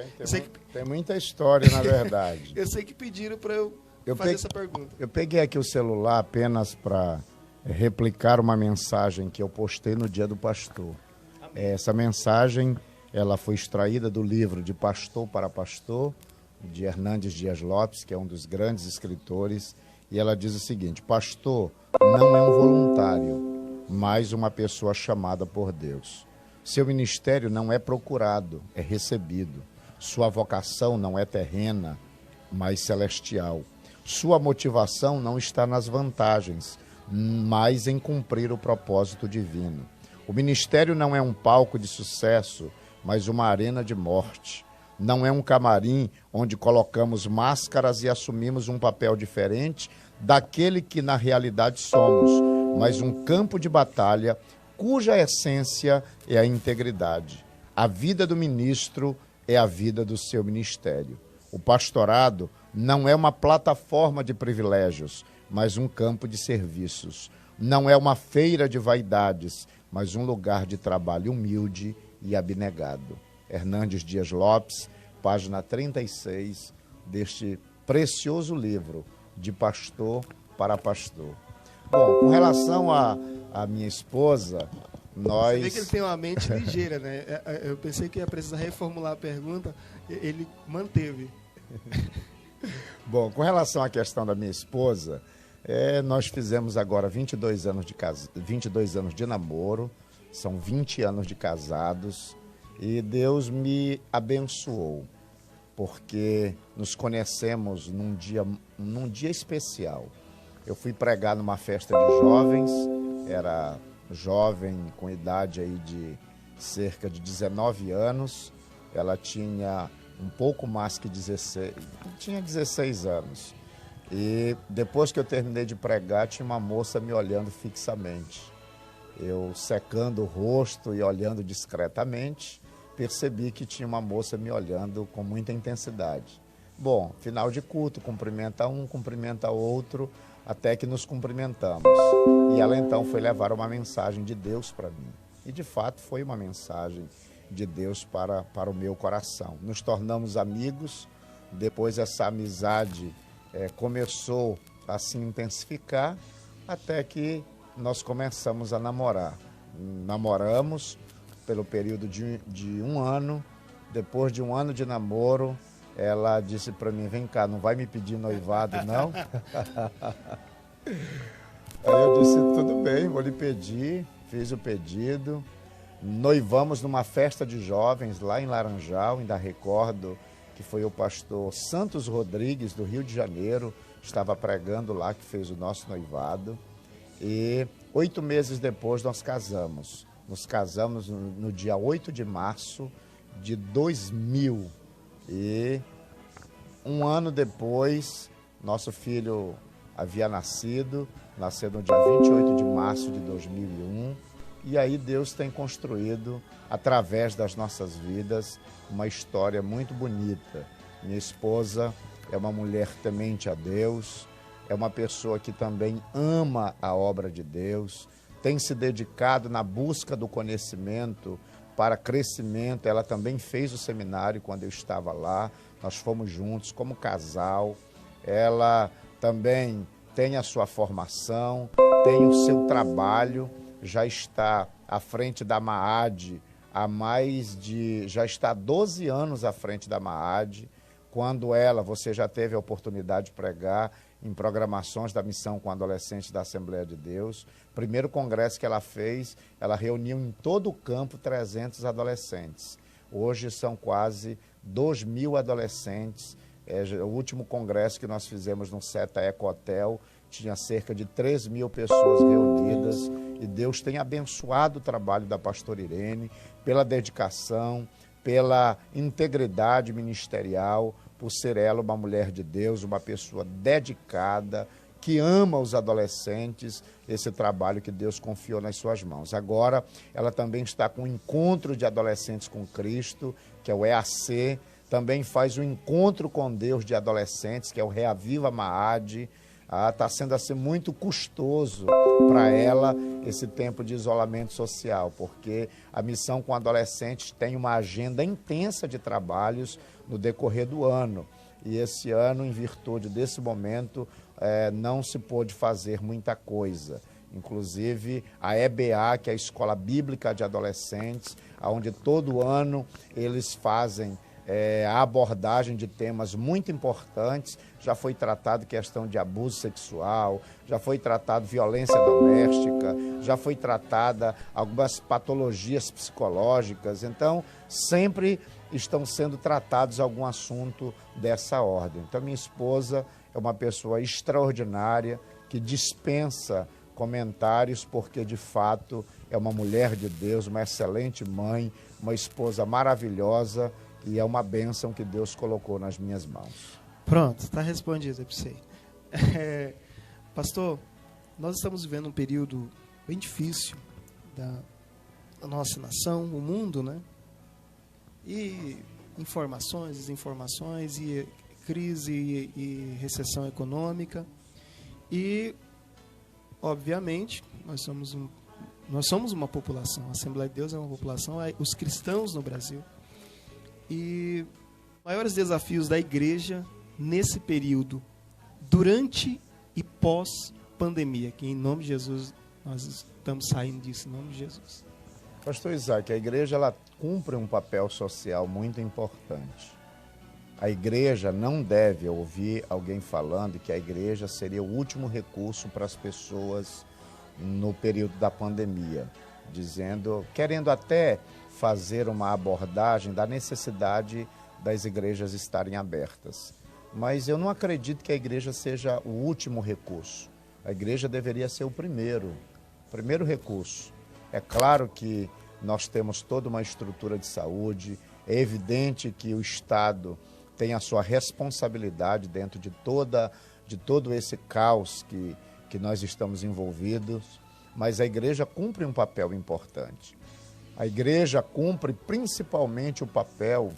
[SPEAKER 2] Tem muita história, na verdade.
[SPEAKER 1] Eu sei que pediram para eu fazer essa pergunta.
[SPEAKER 2] Eu peguei aqui o celular apenas para replicar uma mensagem que eu postei no Dia do Pastor. Essa mensagem ela foi extraída do livro De Pastor para Pastor, de Hernandes Dias Lopes, que é um dos grandes escritores. E ela diz o seguinte: pastor não é um voluntário, mas uma pessoa chamada por Deus. Seu ministério não é procurado, é recebido. Sua vocação não é terrena, mas celestial. Sua motivação não está nas vantagens, mas em cumprir o propósito divino. O ministério não é um palco de sucesso, mas uma arena de morte. Não é um camarim onde colocamos máscaras e assumimos um papel diferente daquele que na realidade somos, mas um campo de batalha cuja essência é a integridade. A vida do ministro é a vida do seu ministério. O pastorado não é uma plataforma de privilégios, mas um campo de serviços. Não é uma feira de vaidades, mas um lugar de trabalho humilde e abnegado. Hernandes Dias Lopes, página 36 deste precioso livro, De Pastor para Pastor. Bom, com relação à minha esposa, nós...
[SPEAKER 1] Você vê que ele tem uma mente ligeira, né? Eu pensei que ia precisar reformular a pergunta, ele manteve.
[SPEAKER 2] Bom, com relação à questão da minha esposa, nós fizemos agora 22 anos de namoro, são 20 anos de casados, e Deus me abençoou, porque nos conhecemos num dia especial. Eu fui pregar numa festa de jovens, era jovem com idade aí de cerca de 19 anos, ela tinha um pouco mais que 16, tinha 16 anos. E depois que eu terminei de pregar, tinha uma moça me olhando fixamente. Eu secando o rosto e olhando discretamente, percebi que tinha uma moça me olhando com muita intensidade. Bom, final de culto, cumprimenta um, cumprimenta outro, até que nos cumprimentamos. E ela então foi levar uma mensagem de Deus para mim. E de fato foi uma mensagem de Deus para o meu coração. Nos tornamos amigos, depois essa amizade começou a se intensificar, até que nós começamos a namorar. Namoramos pelo período de um ano. Depois de um ano de namoro, ela disse para mim: vem cá, não vai me pedir noivado, não? Aí eu disse: tudo bem, vou lhe pedir. Fiz o pedido. Noivamos numa festa de jovens lá em Laranjal. Ainda recordo que foi o pastor Santos Rodrigues, do Rio de Janeiro, estava pregando lá, que fez o nosso noivado. E 8 meses depois nós casamos. Nos casamos no dia 8 de março de 2000. E um ano depois, nosso filho havia nascido no dia 28 de março de 2001. E aí Deus tem construído, através das nossas vidas, uma história muito bonita. Minha esposa é uma mulher temente a Deus, é uma pessoa que também ama a obra de Deus, tem se dedicado na busca do conhecimento para crescimento. Ela também fez o seminário quando eu estava lá, nós fomos juntos como casal. Ela também tem a sua formação, tem o seu trabalho, já está à frente da MAAD já está há 12 anos à frente da MAAD. Quando você já teve a oportunidade de pregar em programações da missão com adolescentes da Assembleia de Deus. Primeiro congresso que ela fez, ela reuniu em todo o campo 300 adolescentes. Hoje são quase 2.000 adolescentes. O último congresso que nós fizemos no SETA Eco Hotel tinha cerca de 3.000 pessoas reunidas, e Deus tem abençoado o trabalho da pastora Irene pela dedicação, pela integridade ministerial, por ser ela uma mulher de Deus, uma pessoa dedicada, que ama os adolescentes, esse trabalho que Deus confiou nas suas mãos. Agora, ela também está com o Encontro de Adolescentes com Cristo, que é o EAC, também faz o Encontro com Deus de Adolescentes, que é o Reaviva MAAD. Está sendo assim muito custoso para ela esse tempo de isolamento social, porque a missão com adolescentes tem uma agenda intensa de trabalhos no decorrer do ano. E esse ano, em virtude desse momento, não se pôde fazer muita coisa. Inclusive a EBA, que é a Escola Bíblica de Adolescentes, onde todo ano eles fazem a abordagem de temas muito importantes. Já foi tratado questão de abuso sexual, já foi tratado violência doméstica, já foi tratada algumas patologias psicológicas. Então, sempre estão sendo tratados algum assunto dessa ordem. Então, minha esposa é uma pessoa extraordinária, que dispensa comentários, porque, de fato, é uma mulher de Deus, uma excelente mãe, uma esposa maravilhosa, e é uma bênção que Deus colocou nas minhas mãos.
[SPEAKER 1] Pronto, está respondido para você. Pastor, nós estamos vivendo um período bem difícil da nossa nação, o mundo, né? E informações, desinformações, e crise e recessão econômica. E, obviamente, nós somos uma população, a Assembleia de Deus é uma população, os cristãos no Brasil. E maiores desafios da igreja nesse período, durante e pós-pandemia, que em nome de Jesus nós estamos saindo disso, em nome de Jesus.
[SPEAKER 2] Pastor Isaac, a igreja ela cumpre um papel social muito importante. A igreja não deve ouvir alguém falando que a igreja seria o último recurso para as pessoas no período da pandemia, querendo até fazer uma abordagem da necessidade das igrejas estarem abertas. Mas eu não acredito que a igreja seja o último recurso. A igreja deveria ser o primeiro recurso. É claro que nós temos toda uma estrutura de saúde, é evidente que o Estado tem a sua responsabilidade dentro de todo esse caos que nós estamos envolvidos, mas a igreja cumpre um papel importante. A igreja cumpre principalmente o papel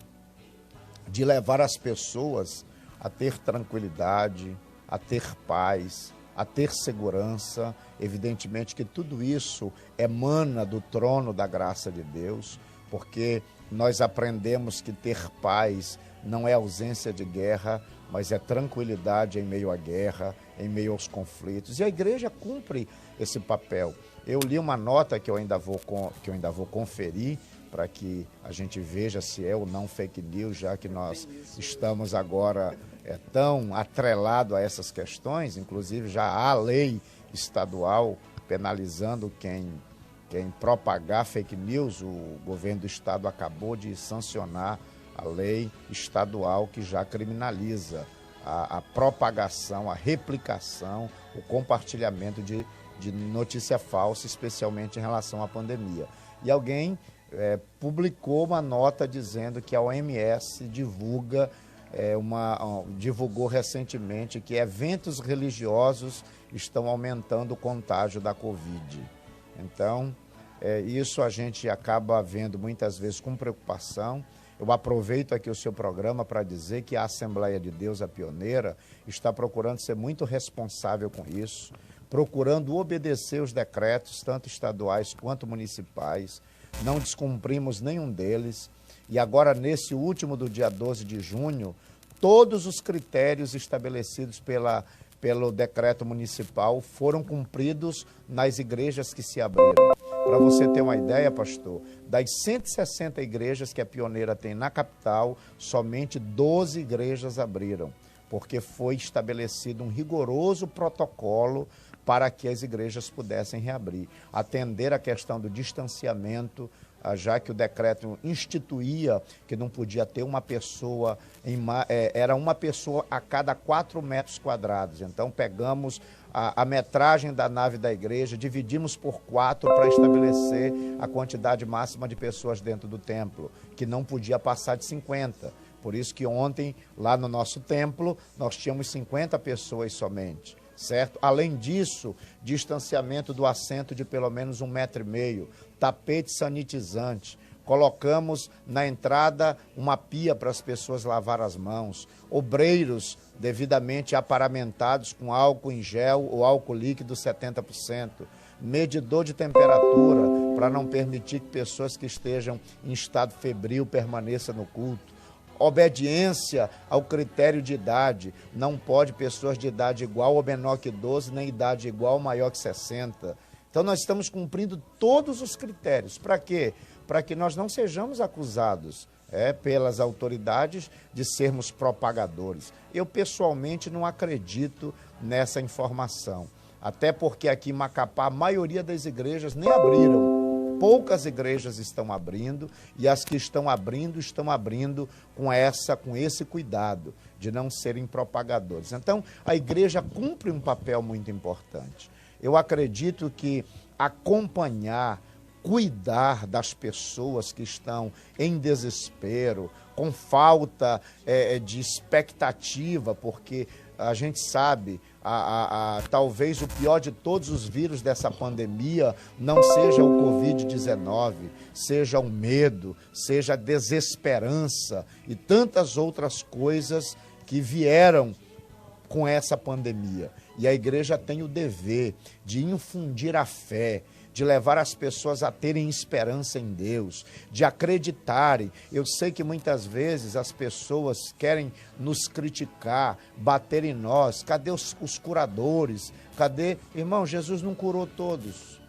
[SPEAKER 2] de levar as pessoas a ter tranquilidade, a ter paz, a ter segurança. Evidentemente que tudo isso emana do trono da graça de Deus, porque nós aprendemos que ter paz não é ausência de guerra, mas é tranquilidade em meio à guerra, em meio aos conflitos. E a igreja cumpre esse papel. Eu li uma nota que eu ainda vou conferir, para que a gente veja se é ou não fake news, já que nós estamos agora tão atrelados a essas questões. Inclusive já há lei estadual penalizando quem propagar fake news. O governo do estado acabou de sancionar a lei estadual que já criminaliza a propagação, a replicação, o compartilhamento de notícia falsa, especialmente em relação à pandemia. E alguém publicou uma nota dizendo que a OMS divulgou recentemente que eventos religiosos estão aumentando o contágio da Covid. Então, Isso a gente acaba vendo muitas vezes com preocupação. Eu aproveito aqui o seu programa para dizer que a Assembleia de Deus, a pioneira, está procurando ser muito responsável com isso, procurando obedecer os decretos, tanto estaduais quanto municipais. Não descumprimos nenhum deles. E agora, nesse último do dia 12 de junho, todos os critérios estabelecidos pelo decreto municipal foram cumpridos nas igrejas que se abriram. Para você ter uma ideia, pastor, das 160 igrejas que a Pioneira tem na capital, somente 12 igrejas abriram, porque foi estabelecido um rigoroso protocolo para que as igrejas pudessem reabrir, atender a questão do distanciamento, já que o decreto instituía que não podia ter uma pessoa, era uma pessoa a cada 4 metros quadrados. Então pegamos a metragem da nave da igreja, dividimos por 4 para estabelecer a quantidade máxima de pessoas dentro do templo, que não podia passar de 50. Por isso que ontem, lá no nosso templo, nós tínhamos 50 pessoas somente. Certo? Além disso, distanciamento do assento de pelo menos 1,5 metro, tapete sanitizante, colocamos na entrada uma pia para as pessoas lavar as mãos, obreiros devidamente aparamentados com álcool em gel ou álcool líquido 70%, medidor de temperatura para não permitir que pessoas que estejam em estado febril permaneçam no culto, obediência ao critério de idade. Não pode pessoas de idade igual ou menor que 12, nem idade igual ou maior que 60. Então nós estamos cumprindo todos os critérios. Para quê? Para que nós não sejamos acusados pelas autoridades de sermos propagadores. Eu pessoalmente não acredito nessa informação. Até porque aqui em Macapá a maioria das igrejas nem abriram. Poucas igrejas estão abrindo e as que estão abrindo com esse cuidado de não serem propagadores. Então, a igreja cumpre um papel muito importante. Eu acredito que acompanhar, cuidar das pessoas que estão em desespero, com falta de expectativa, porque a gente sabe, talvez o pior de todos os vírus dessa pandemia não seja o Covid-19, seja o medo, seja a desesperança e tantas outras coisas que vieram com essa pandemia. E a igreja tem o dever de infundir a fé, de levar as pessoas a terem esperança em Deus, de acreditarem. Eu sei que muitas vezes as pessoas querem nos criticar, bater em nós. Cadê os curadores? Cadê? Irmão, Jesus não curou todos.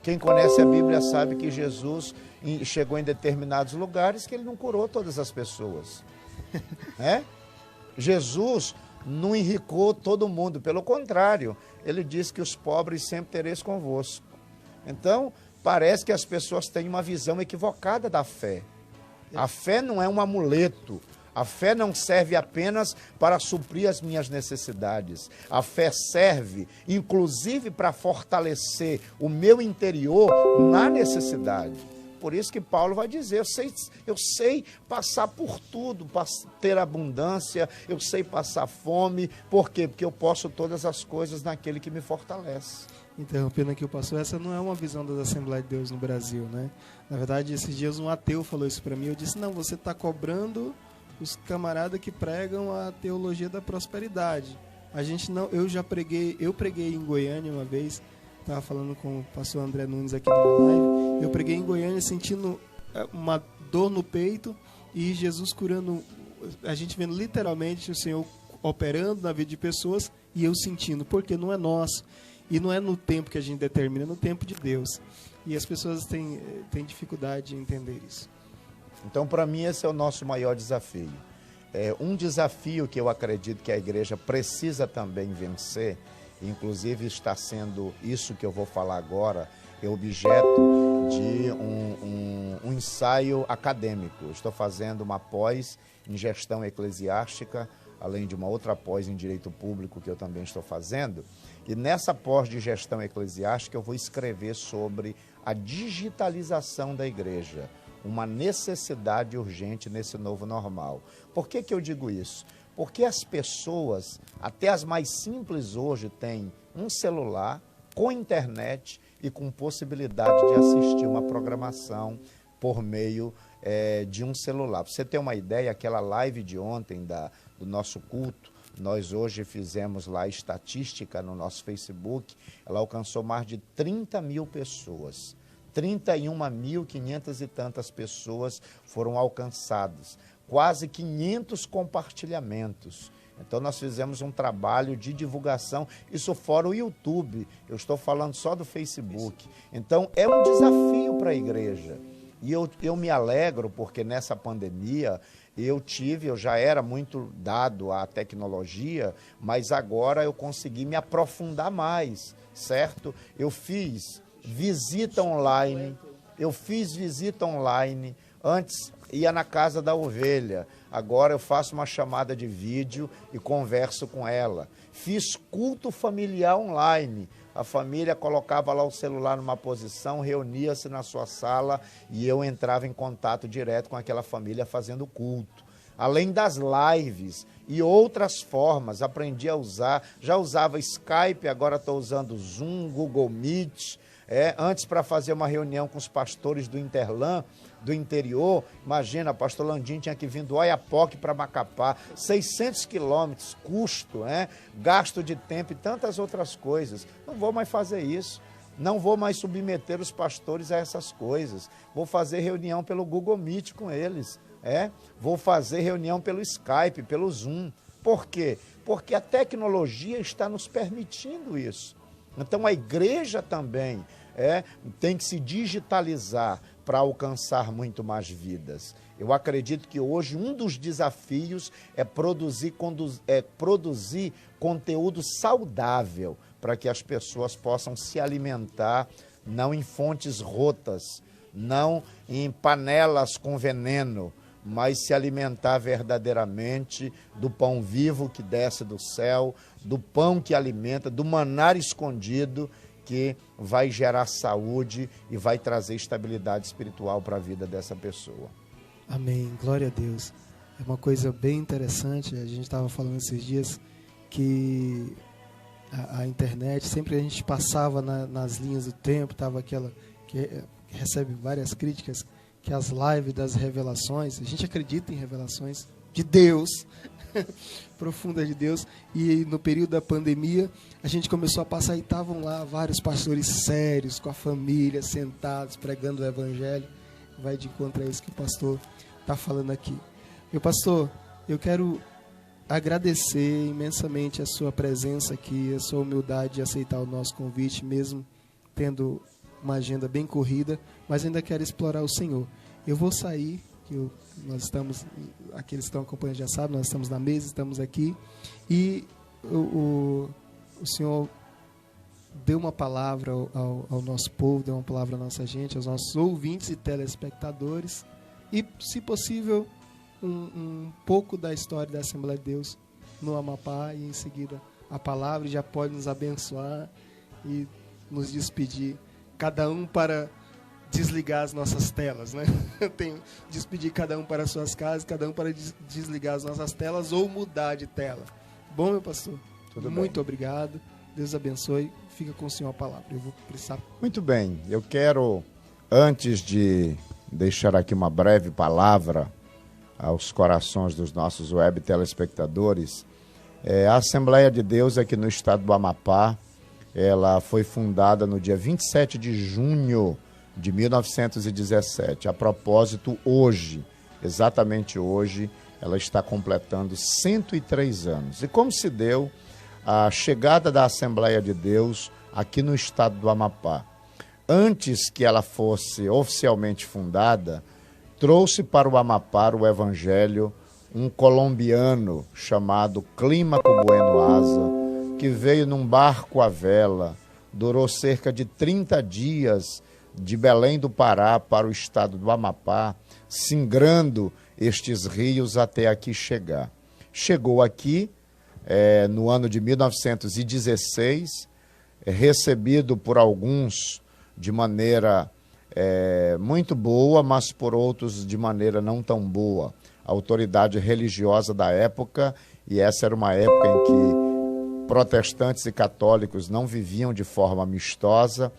[SPEAKER 2] Quem conhece a Bíblia sabe que Jesus chegou em determinados lugares que ele não curou todas as pessoas. Jesus não enricou todo mundo, pelo contrário, ele disse que os pobres sempre tereis convosco. Então, parece que as pessoas têm uma visão equivocada da fé. A fé não é um amuleto. A fé não serve apenas para suprir as minhas necessidades. A fé serve, inclusive, para fortalecer o meu interior na necessidade. Por isso que Paulo vai dizer, eu sei passar por tudo, ter abundância, eu sei passar fome. Por quê? Porque eu posso todas as coisas naquele que me fortalece.
[SPEAKER 1] Interrompendo aqui o pastor, essa não é uma visão da Assembleia de Deus no Brasil, né? Na verdade, esses dias um ateu falou isso para mim, eu disse, não, você está cobrando os camaradas que pregam a teologia da prosperidade. A gente não, eu preguei em Goiânia uma vez, estava falando com o pastor André Nunes aqui numa live, eu preguei em Goiânia sentindo uma dor no peito e Jesus curando, a gente vendo literalmente o Senhor operando na vida de pessoas e eu sentindo, porque não é nosso. E não é no tempo que a gente determina, é no tempo de Deus. E as pessoas têm dificuldade de entender isso.
[SPEAKER 2] Então, para mim, esse é o nosso maior desafio. Um desafio que eu acredito que a igreja precisa também vencer, inclusive está sendo isso que eu vou falar agora, é objeto de um ensaio acadêmico. Estou fazendo uma pós em gestão eclesiástica, além de uma outra pós em direito público que eu também estou fazendo. E nessa pós de gestão eclesiástica eu vou escrever sobre a digitalização da igreja, uma necessidade urgente nesse novo normal. Por que eu digo isso? Porque as pessoas, até as mais simples hoje, têm um celular com internet e com possibilidade de assistir uma programação por meio de um celular. Pra você ter uma ideia, aquela live de ontem do nosso culto, nós hoje fizemos lá estatística no nosso Facebook, ela alcançou mais de 30 mil pessoas. 31.500 e tantas pessoas foram alcançadas. Quase 500 compartilhamentos. Então nós fizemos um trabalho de divulgação, isso fora o YouTube, eu estou falando só do Facebook. Então é um desafio para a igreja. E eu me alegro porque nessa pandemia eu já era muito dado à tecnologia, mas agora eu consegui me aprofundar mais, certo? Eu fiz visita online, antes ia na casa da ovelha, agora eu faço uma chamada de vídeo e converso com ela. Fiz culto familiar online, a família colocava lá o celular numa posição, reunia-se na sua sala e eu entrava em contato direto com aquela família fazendo culto. Além das lives e outras formas, aprendi a usar, já usava Skype, agora estou usando Zoom, Google Meet. Antes, para fazer uma reunião com os pastores do Interlã, do interior, imagina, o pastor Landim tinha que vir do Oiapoque para Macapá, 600 quilômetros, custo, gasto de tempo e tantas outras coisas. Não vou mais fazer isso, não vou mais submeter os pastores a essas coisas. Vou fazer reunião pelo Google Meet com eles, vou fazer reunião pelo Skype, pelo Zoom. Por quê? Porque a tecnologia está nos permitindo isso. Então a igreja também tem que se digitalizar para alcançar muito mais vidas. Eu acredito que hoje um dos desafios é produzir conteúdo saudável para que as pessoas possam se alimentar, não em fontes rotas, não em panelas com veneno, mas se alimentar verdadeiramente do pão vivo que desce do céu, do pão que alimenta, do maná escondido que vai gerar saúde e vai trazer estabilidade espiritual para a vida dessa pessoa.
[SPEAKER 1] Amém, glória a Deus. É uma coisa bem interessante, a gente estava falando esses dias que a internet, sempre a gente passava nas linhas do tempo, estava aquela que recebe várias críticas, que as lives das revelações, a gente acredita em revelações de Deus, profunda de Deus, e no período da pandemia a gente começou a passar e estavam lá vários pastores sérios, com a família, sentados, pregando o evangelho. Vai de encontro a isso que o pastor está falando aqui. Meu pastor, eu quero agradecer imensamente a sua presença aqui, a sua humildade de aceitar o nosso convite, mesmo tendo uma agenda bem corrida, mas ainda quero explorar o Senhor. Eu vou sair, nós estamos, aqueles que estão acompanhando já sabem, nós estamos na mesa, estamos aqui, e o Senhor deu uma palavra ao nosso povo, deu uma palavra à nossa gente, aos nossos ouvintes e telespectadores, e, se possível, um pouco da história da Assembleia de Deus no Amapá, e em seguida a palavra já pode nos abençoar e nos despedir, cada um para desligar as nossas telas, né? Eu tenho despedir cada um para suas casas, cada um para desligar as nossas telas ou mudar de tela. Bom, meu pastor? Tudo muito bem. Obrigado. Deus abençoe. Fica com o senhor a palavra. Eu vou precisar.
[SPEAKER 2] Muito bem. Eu quero, antes de deixar aqui uma breve palavra aos corações dos nossos web telespectadores, a Assembleia de Deus aqui no estado do Amapá, ela foi fundada no dia 27 de junho de 1917. A propósito, hoje, exatamente hoje, ela está completando 103 anos. E como se deu a chegada da Assembleia de Deus aqui no estado do Amapá? Antes que ela fosse oficialmente fundada, trouxe para o Amapá o evangelho um colombiano chamado Clímaco Bueno Asa, que veio num barco à vela, durou cerca de 30 dias de Belém do Pará para o estado do Amapá, singrando estes rios até aqui chegar. Chegou aqui no ano de 1916, recebido por alguns de maneira muito boa, mas por outros de maneira não tão boa. A autoridade religiosa da época, e essa era uma época em que protestantes e católicos não viviam de forma amistosa,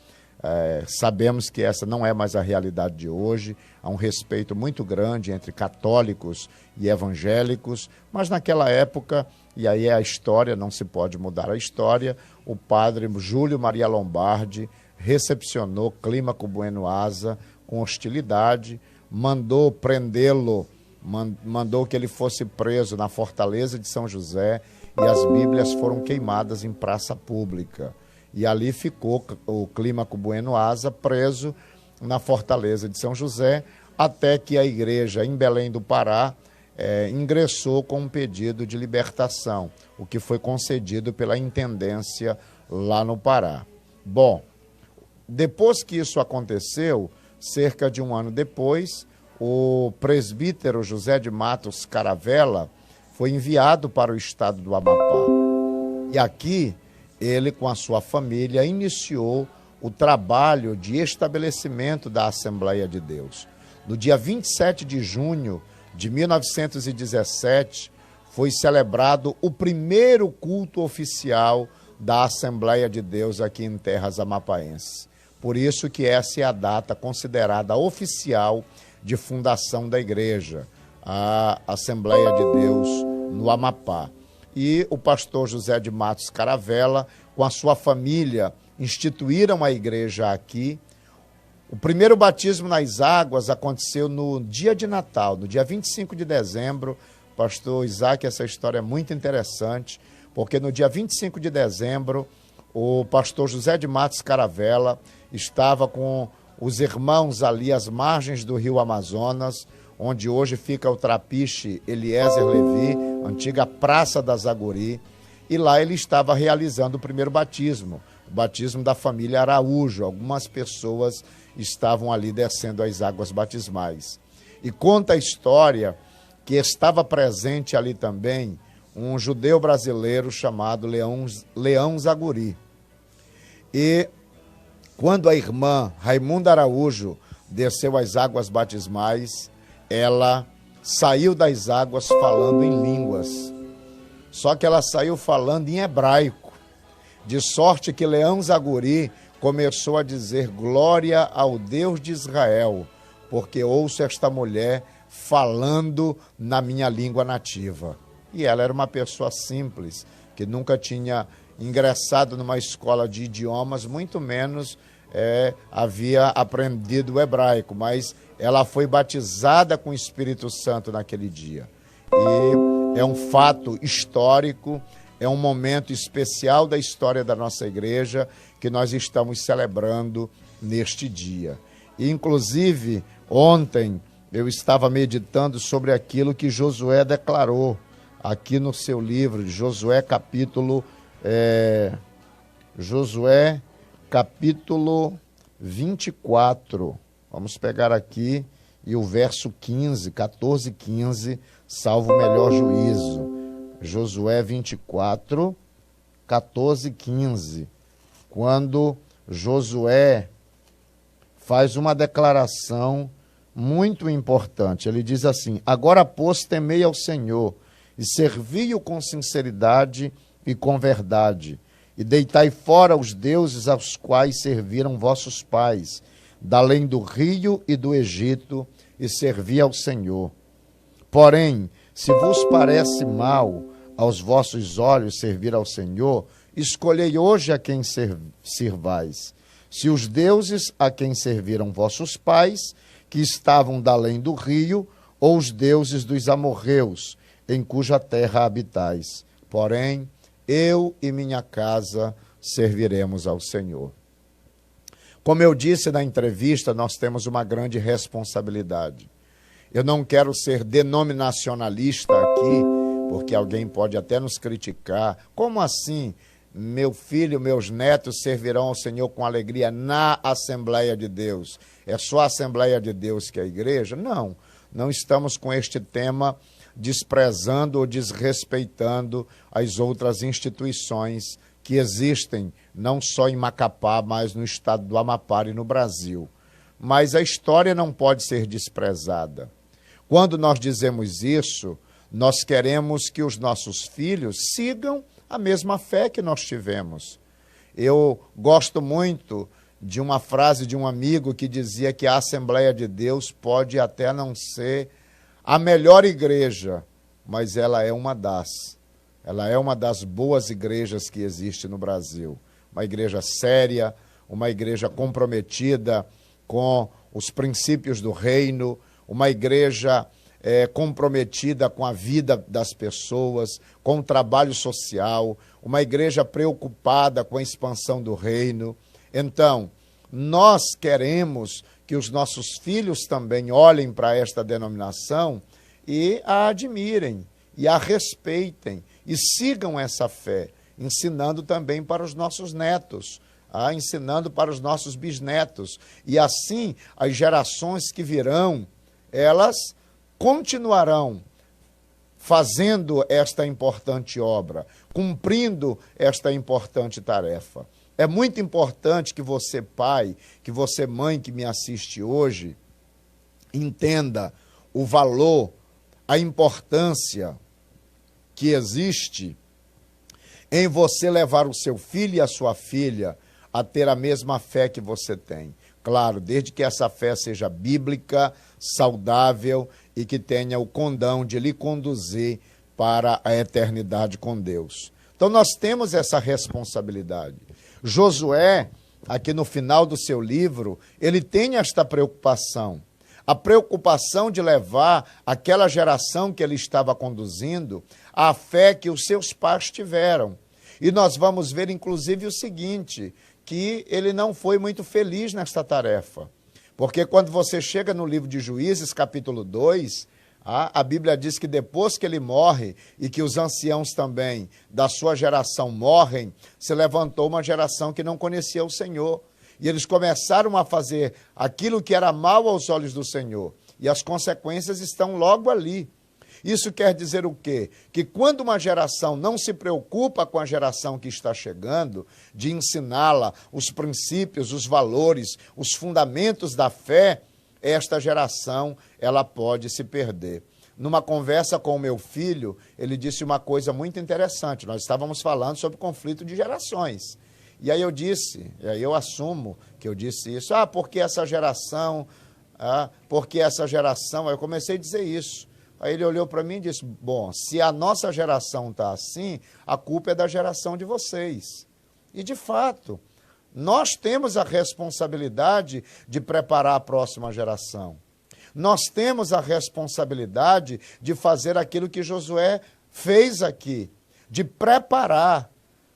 [SPEAKER 2] Sabemos que essa não é mais a realidade de hoje, há um respeito muito grande entre católicos e evangélicos, mas naquela época, e aí é a história, não se pode mudar a história, o padre Júlio Maria Lombardi recepcionou Clímaco Bueno Asa com hostilidade, mandou prendê-lo, mandou que ele fosse preso na fortaleza de São José e as Bíblias foram queimadas em praça pública. E ali ficou o Clímaco Bueno Asa preso na fortaleza de São José, até que a igreja em Belém do Pará ingressou com um pedido de libertação, o que foi concedido pela intendência lá no Pará. Bom, depois que isso aconteceu, cerca de um ano depois, o presbítero José de Matos Caravella foi enviado para o estado do Amapá. E aqui ele, com a sua família, iniciou o trabalho de estabelecimento da Assembleia de Deus. No dia 27 de junho de 1917, foi celebrado o primeiro culto oficial da Assembleia de Deus aqui em terras amapaenses. Por isso que essa é a data considerada oficial de fundação da igreja, a Assembleia de Deus no Amapá. E o pastor José de Matos Caravella, com a sua família, instituíram a igreja aqui. O primeiro batismo nas águas aconteceu no dia de Natal, no dia 25 de dezembro. Pastor Isaac, essa história é muito interessante, porque no dia 25 de dezembro, o pastor José de Matos Caravella estava com os irmãos ali às margens do rio Amazonas, onde hoje fica o trapiche Eliezer Levi, antiga Praça da Zaguri, e lá ele estava realizando o primeiro batismo, o batismo da família Araújo. Algumas pessoas estavam ali descendo as águas batismais. E conta a história que estava presente ali também um judeu brasileiro chamado Leão Zaguri. E quando a irmã Raimunda Araújo desceu as águas batismais, ela saiu das águas falando em línguas. Só que ela saiu falando em hebraico, de sorte que Leão Zaguri começou a dizer: glória ao Deus de Israel, porque ouço esta mulher falando na minha língua nativa. E ela era uma pessoa simples, que nunca tinha ingressado numa escola de idiomas, muito menos havia aprendido o hebraico, mas ela foi batizada com o Espírito Santo naquele dia. E é um fato histórico, é um momento especial da história da nossa igreja que nós estamos celebrando neste dia. E, inclusive, ontem eu estava meditando sobre aquilo que Josué declarou aqui no seu livro, de Josué capítulo 24. Vamos pegar aqui e o verso 15, 14, 15, salvo o melhor juízo. Josué 24, 14, 15. Quando Josué faz uma declaração muito importante. Ele diz assim: agora, pois, temei ao Senhor e servi-o com sinceridade e com verdade, e deitai fora os deuses aos quais serviram vossos pais, da além do rio e do Egito, e servi ao Senhor. Porém, se vos parece mal aos vossos olhos servir ao Senhor, escolhei hoje a quem sirvais. Se os deuses a quem serviram vossos pais, que estavam da além do rio, ou os deuses dos amorreus, em cuja terra habitais. Porém, eu e minha casa serviremos ao Senhor. Como eu disse na entrevista, nós temos uma grande responsabilidade. Eu não quero ser denominacionalista aqui, porque alguém pode até nos criticar. Como assim? Meu filho, meus netos servirão ao Senhor com alegria na Assembleia de Deus. É só a Assembleia de Deus que é a igreja? Não, não estamos com este tema desprezando ou desrespeitando as outras instituições que existem, não só em Macapá, mas no estado do Amapá e no Brasil. Mas a história não pode ser desprezada. Quando nós dizemos isso, nós queremos que os nossos filhos sigam a mesma fé que nós tivemos. Eu gosto muito de uma frase de um amigo que dizia que a Assembleia de Deus pode até não ser a melhor igreja, mas ela é uma das boas igrejas que existe no Brasil. Uma igreja séria, uma igreja comprometida com os princípios do reino, uma igreja comprometida com a vida das pessoas, com o trabalho social, uma igreja preocupada com a expansão do reino. Então, nós queremos que os nossos filhos também olhem para esta denominação e a admirem, e a respeitem, e sigam essa fé, ensinando também para os nossos netos, ensinando para os nossos bisnetos. E assim, as gerações que virão, elas continuarão fazendo esta importante obra, cumprindo esta importante tarefa. É muito importante que você, pai, que você, mãe, que me assiste hoje, entenda o valor, a importância que existe em você levar o seu filho e a sua filha a ter a mesma fé que você tem. Claro, desde que essa fé seja bíblica, saudável e que tenha o condão de lhe conduzir para a eternidade com Deus. Então nós temos essa responsabilidade. Josué, aqui no final do seu livro, ele tem esta preocupação. A preocupação de levar aquela geração que ele estava conduzindo à fé que os seus pais tiveram. E nós vamos ver, inclusive, o seguinte, que ele não foi muito feliz nesta tarefa. Porque quando você chega no livro de Juízes, capítulo 2, a Bíblia diz que depois que ele morre e que os anciãos também da sua geração morrem, se levantou uma geração que não conhecia o Senhor. E eles começaram a fazer aquilo que era mal aos olhos do Senhor. E as consequências estão logo ali. Isso quer dizer o quê? Que quando uma geração não se preocupa com a geração que está chegando, de ensiná-la os princípios, os valores, os fundamentos da fé, esta geração ela pode se perder. Numa conversa com o meu filho, ele disse uma coisa muito interessante. Nós estávamos falando sobre conflito de gerações. E aí eu disse, e aí eu assumo que eu disse isso, porque essa geração, aí eu comecei a dizer isso. Aí ele olhou para mim e disse, bom, se a nossa geração está assim, a culpa é da geração de vocês. E de fato, nós temos a responsabilidade de preparar a próxima geração. Nós temos a responsabilidade de fazer aquilo que Josué fez aqui, de preparar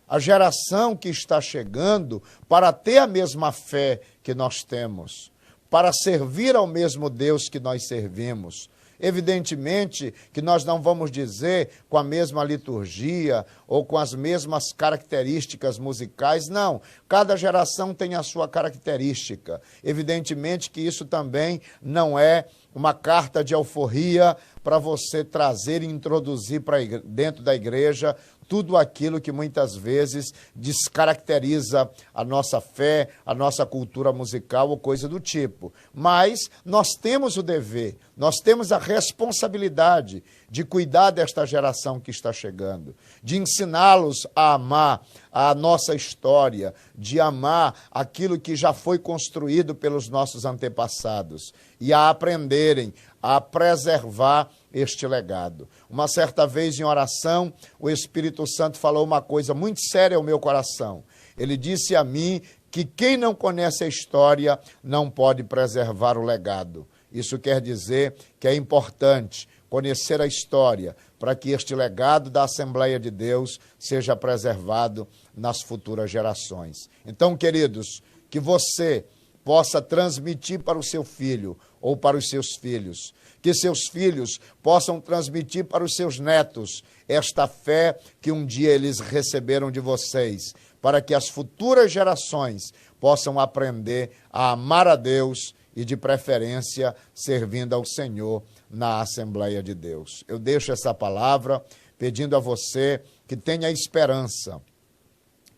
[SPEAKER 2] a geração que está chegando para ter a mesma fé que nós temos, para servir ao mesmo Deus que nós servimos. Evidentemente que nós não vamos dizer com a mesma liturgia ou com as mesmas características musicais, não. Cada geração tem a sua característica. Evidentemente que isso também não é uma carta de alforria para você trazer e introduzir para dentro da igreja tudo aquilo que muitas vezes descaracteriza a nossa fé, a nossa cultura musical ou coisa do tipo. Mas nós temos o dever, nós temos a responsabilidade de cuidar desta geração que está chegando, de ensiná-los a amar a nossa história, de amar aquilo que já foi construído pelos nossos antepassados e a aprenderem a preservar este legado. Uma certa vez em oração, o Espírito Santo falou uma coisa muito séria ao meu coração. Ele disse a mim que quem não conhece a história não pode preservar o legado. Isso quer dizer que é importante conhecer a história para que este legado da Assembleia de Deus seja preservado nas futuras gerações. Então, queridos, que você possa transmitir para o seu filho ou para os seus filhos, que seus filhos possam transmitir para os seus netos esta fé que um dia eles receberam de vocês, para que as futuras gerações possam aprender a amar a Deus e, de preferência, servindo ao Senhor na Assembleia de Deus. Eu deixo essa palavra pedindo a você que tenha esperança,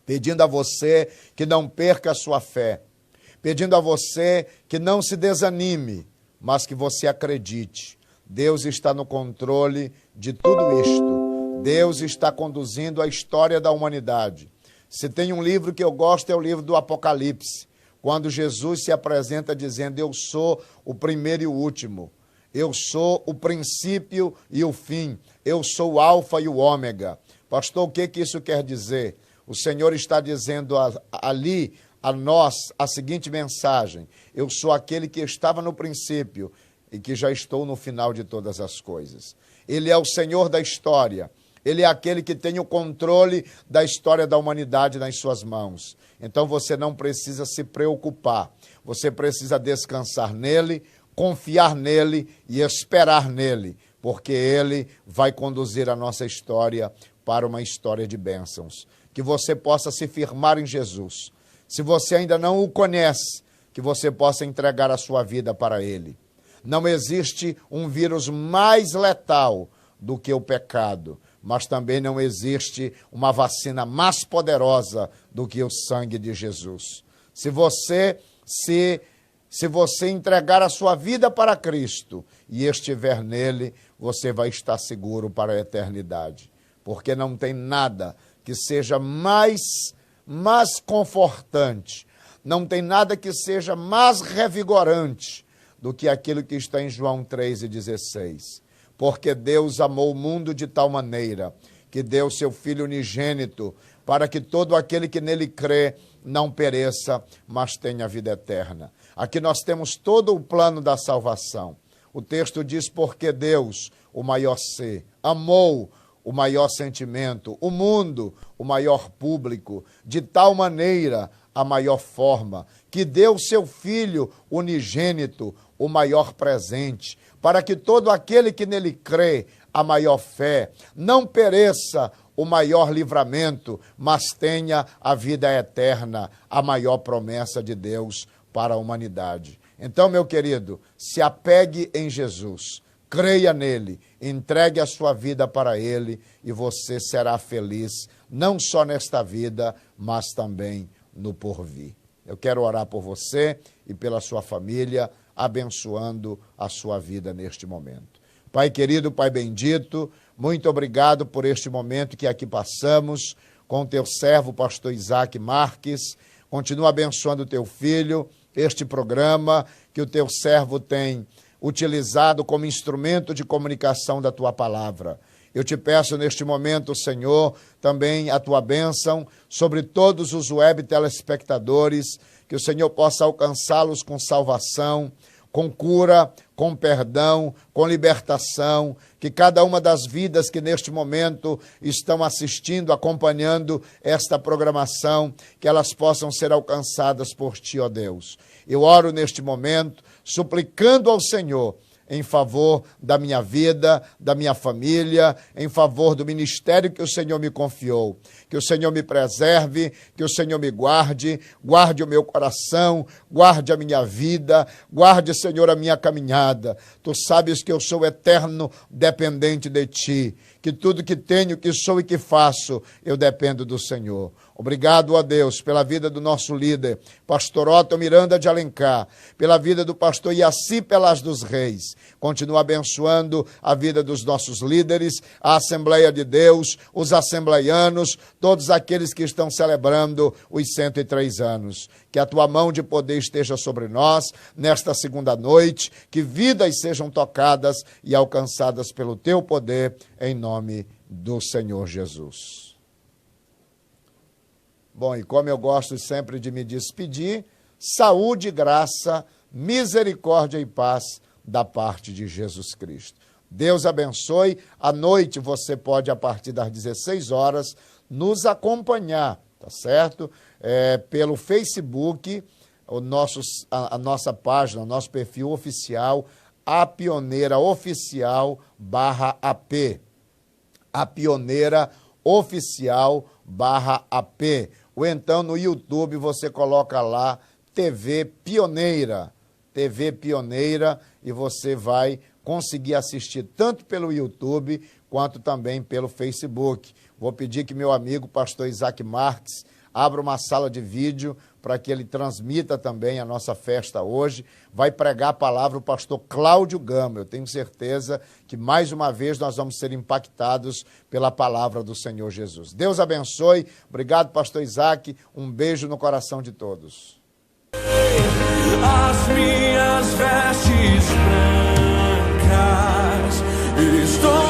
[SPEAKER 2] pedindo a você que não perca a sua fé, pedindo a você que não se desanime, mas que você acredite. Deus está no controle de tudo isto. Deus está conduzindo a história da humanidade. Se tem um livro que eu gosto, é o livro do Apocalipse, quando Jesus se apresenta dizendo: eu sou o primeiro e o último, eu sou o princípio e o fim, eu sou o alfa e o ômega. Pastor, o que isso quer dizer? O Senhor está dizendo ali a nós a seguinte mensagem: eu sou aquele que estava no princípio e que já estou no final de todas as coisas. Ele é o Senhor da história. Ele é aquele que tem o controle da história da humanidade nas suas mãos. Então você não precisa se preocupar. Você precisa descansar nele, confiar nele e esperar nele, porque ele vai conduzir a nossa história para uma história de bênçãos. Que você possa se firmar em Jesus. Se você ainda não o conhece, que você possa entregar a sua vida para ele. Não existe um vírus mais letal do que o pecado, mas também não existe uma vacina mais poderosa do que o sangue de Jesus. Se você entregar a sua vida para Cristo e estiver nele, você vai estar seguro para a eternidade. Porque não tem nada que seja mais confortante, não tem nada que seja mais revigorante do que aquilo que está em João 3,16. Porque Deus amou o mundo de tal maneira que deu seu Filho unigênito para que todo aquele que nele crê não pereça, mas tenha vida eterna. Aqui nós temos todo o plano da salvação. O texto diz: porque Deus, o maior ser, amou o maior sentimento, o mundo, o maior público, de tal maneira, a maior forma, que deu seu Filho unigênito, o maior presente, para que todo aquele que nele crê, a maior fé, não pereça, o maior livramento, mas tenha a vida eterna, a maior promessa de Deus para a humanidade. Então, meu querido, se apegue em Jesus, creia nele, entregue a sua vida para ele e você será feliz, não só nesta vida, mas também no porvir. Eu quero orar por você e pela sua família, abençoando a sua vida neste momento. Pai querido, Pai bendito, muito obrigado por este momento que aqui passamos com o teu servo, pastor Isaac Marques. Continua abençoando o teu filho, este programa que o teu servo tem utilizado como instrumento de comunicação da tua palavra. Eu te peço neste momento, Senhor, também a tua bênção sobre todos os web telespectadores, que o Senhor possa alcançá-los com salvação, com cura, com perdão, com libertação, que cada uma das vidas que neste momento estão assistindo, acompanhando esta programação, que elas possam ser alcançadas por Ti, ó Deus. Eu oro neste momento, suplicando ao Senhor, em favor da minha vida, da minha família, em favor do ministério que o Senhor me confiou. Que o Senhor me preserve, que o Senhor me guarde, guarde o meu coração, guarde a minha vida, guarde, Senhor, a minha caminhada. Tu sabes que eu sou eterno dependente de Ti, que tudo que tenho, que sou e que faço, eu dependo do Senhor. Obrigado, ó Deus, pela vida do nosso líder, pastor Otto Miranda de Alencar, pela vida do pastor Iaci Pelas dos Reis. Continua abençoando a vida dos nossos líderes, a Assembleia de Deus, os assembleianos, todos aqueles que estão celebrando os 103 anos. Que a tua mão de poder esteja sobre nós nesta segunda noite, que vidas sejam tocadas e alcançadas pelo teu poder, em nome do Senhor Jesus. Bom, e como eu gosto sempre de me despedir, saúde, graça, misericórdia e paz da parte de Jesus Cristo. Deus abençoe. À noite você pode, a partir das 16 horas, nos acompanhar, tá certo? Pelo Facebook, a nossa página, o nosso perfil oficial, A Pioneira Oficial /AP. A Pioneira Oficial /AP. Ou então no YouTube você coloca lá TV Pioneira, e você vai conseguir assistir tanto pelo YouTube quanto também pelo Facebook. Vou pedir que meu amigo pastor Isaac Marques abra uma sala de vídeo para que ele transmita também a nossa festa hoje. Vai pregar a palavra o pastor Cláudio Gama. Eu tenho certeza que mais uma vez nós vamos ser impactados pela palavra do Senhor Jesus. Deus abençoe. Obrigado, pastor Isaac. Um beijo no coração de todos.
[SPEAKER 3] as minhas vestes brancas. Estou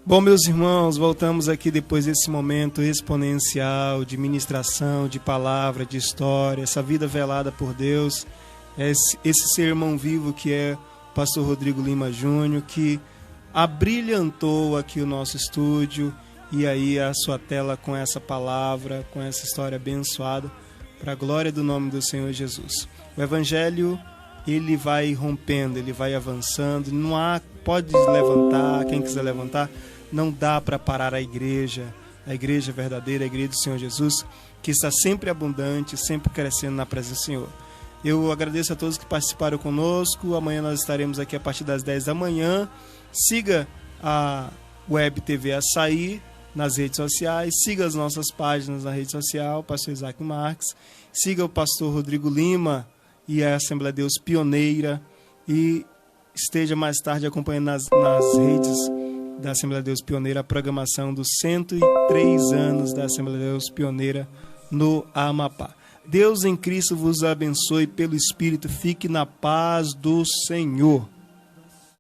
[SPEAKER 1] Bom, meus irmãos, voltamos aqui depois desse momento exponencial de ministração, de palavra, de história, essa vida velada por Deus, esse ser irmão vivo que é o pastor Rodrigo Lima Júnior, que abrilhantou aqui o nosso estúdio e aí a sua tela com essa palavra, com essa história abençoada, para a glória do nome do Senhor Jesus. O Evangelho, ele vai rompendo, ele vai avançando, não há, pode levantar, quem quiser levantar, não dá para parar a igreja verdadeira, a igreja do Senhor Jesus, que está sempre abundante, sempre crescendo na presença do Senhor. Eu agradeço a todos que participaram conosco. Amanhã nós estaremos aqui a partir das 10 da manhã. Siga a Web TV Açaí nas redes sociais, siga as nossas páginas na rede social, pastor Isaac Marques, siga o pastor Rodrigo Lima e a Assembleia de Deus Pioneira, e esteja mais tarde acompanhando nas redes da Assembleia de Deus Pioneira a programação dos 103 anos da Assembleia de Deus Pioneira no Amapá. Deus em Cristo vos abençoe pelo Espírito, fique na paz do Senhor.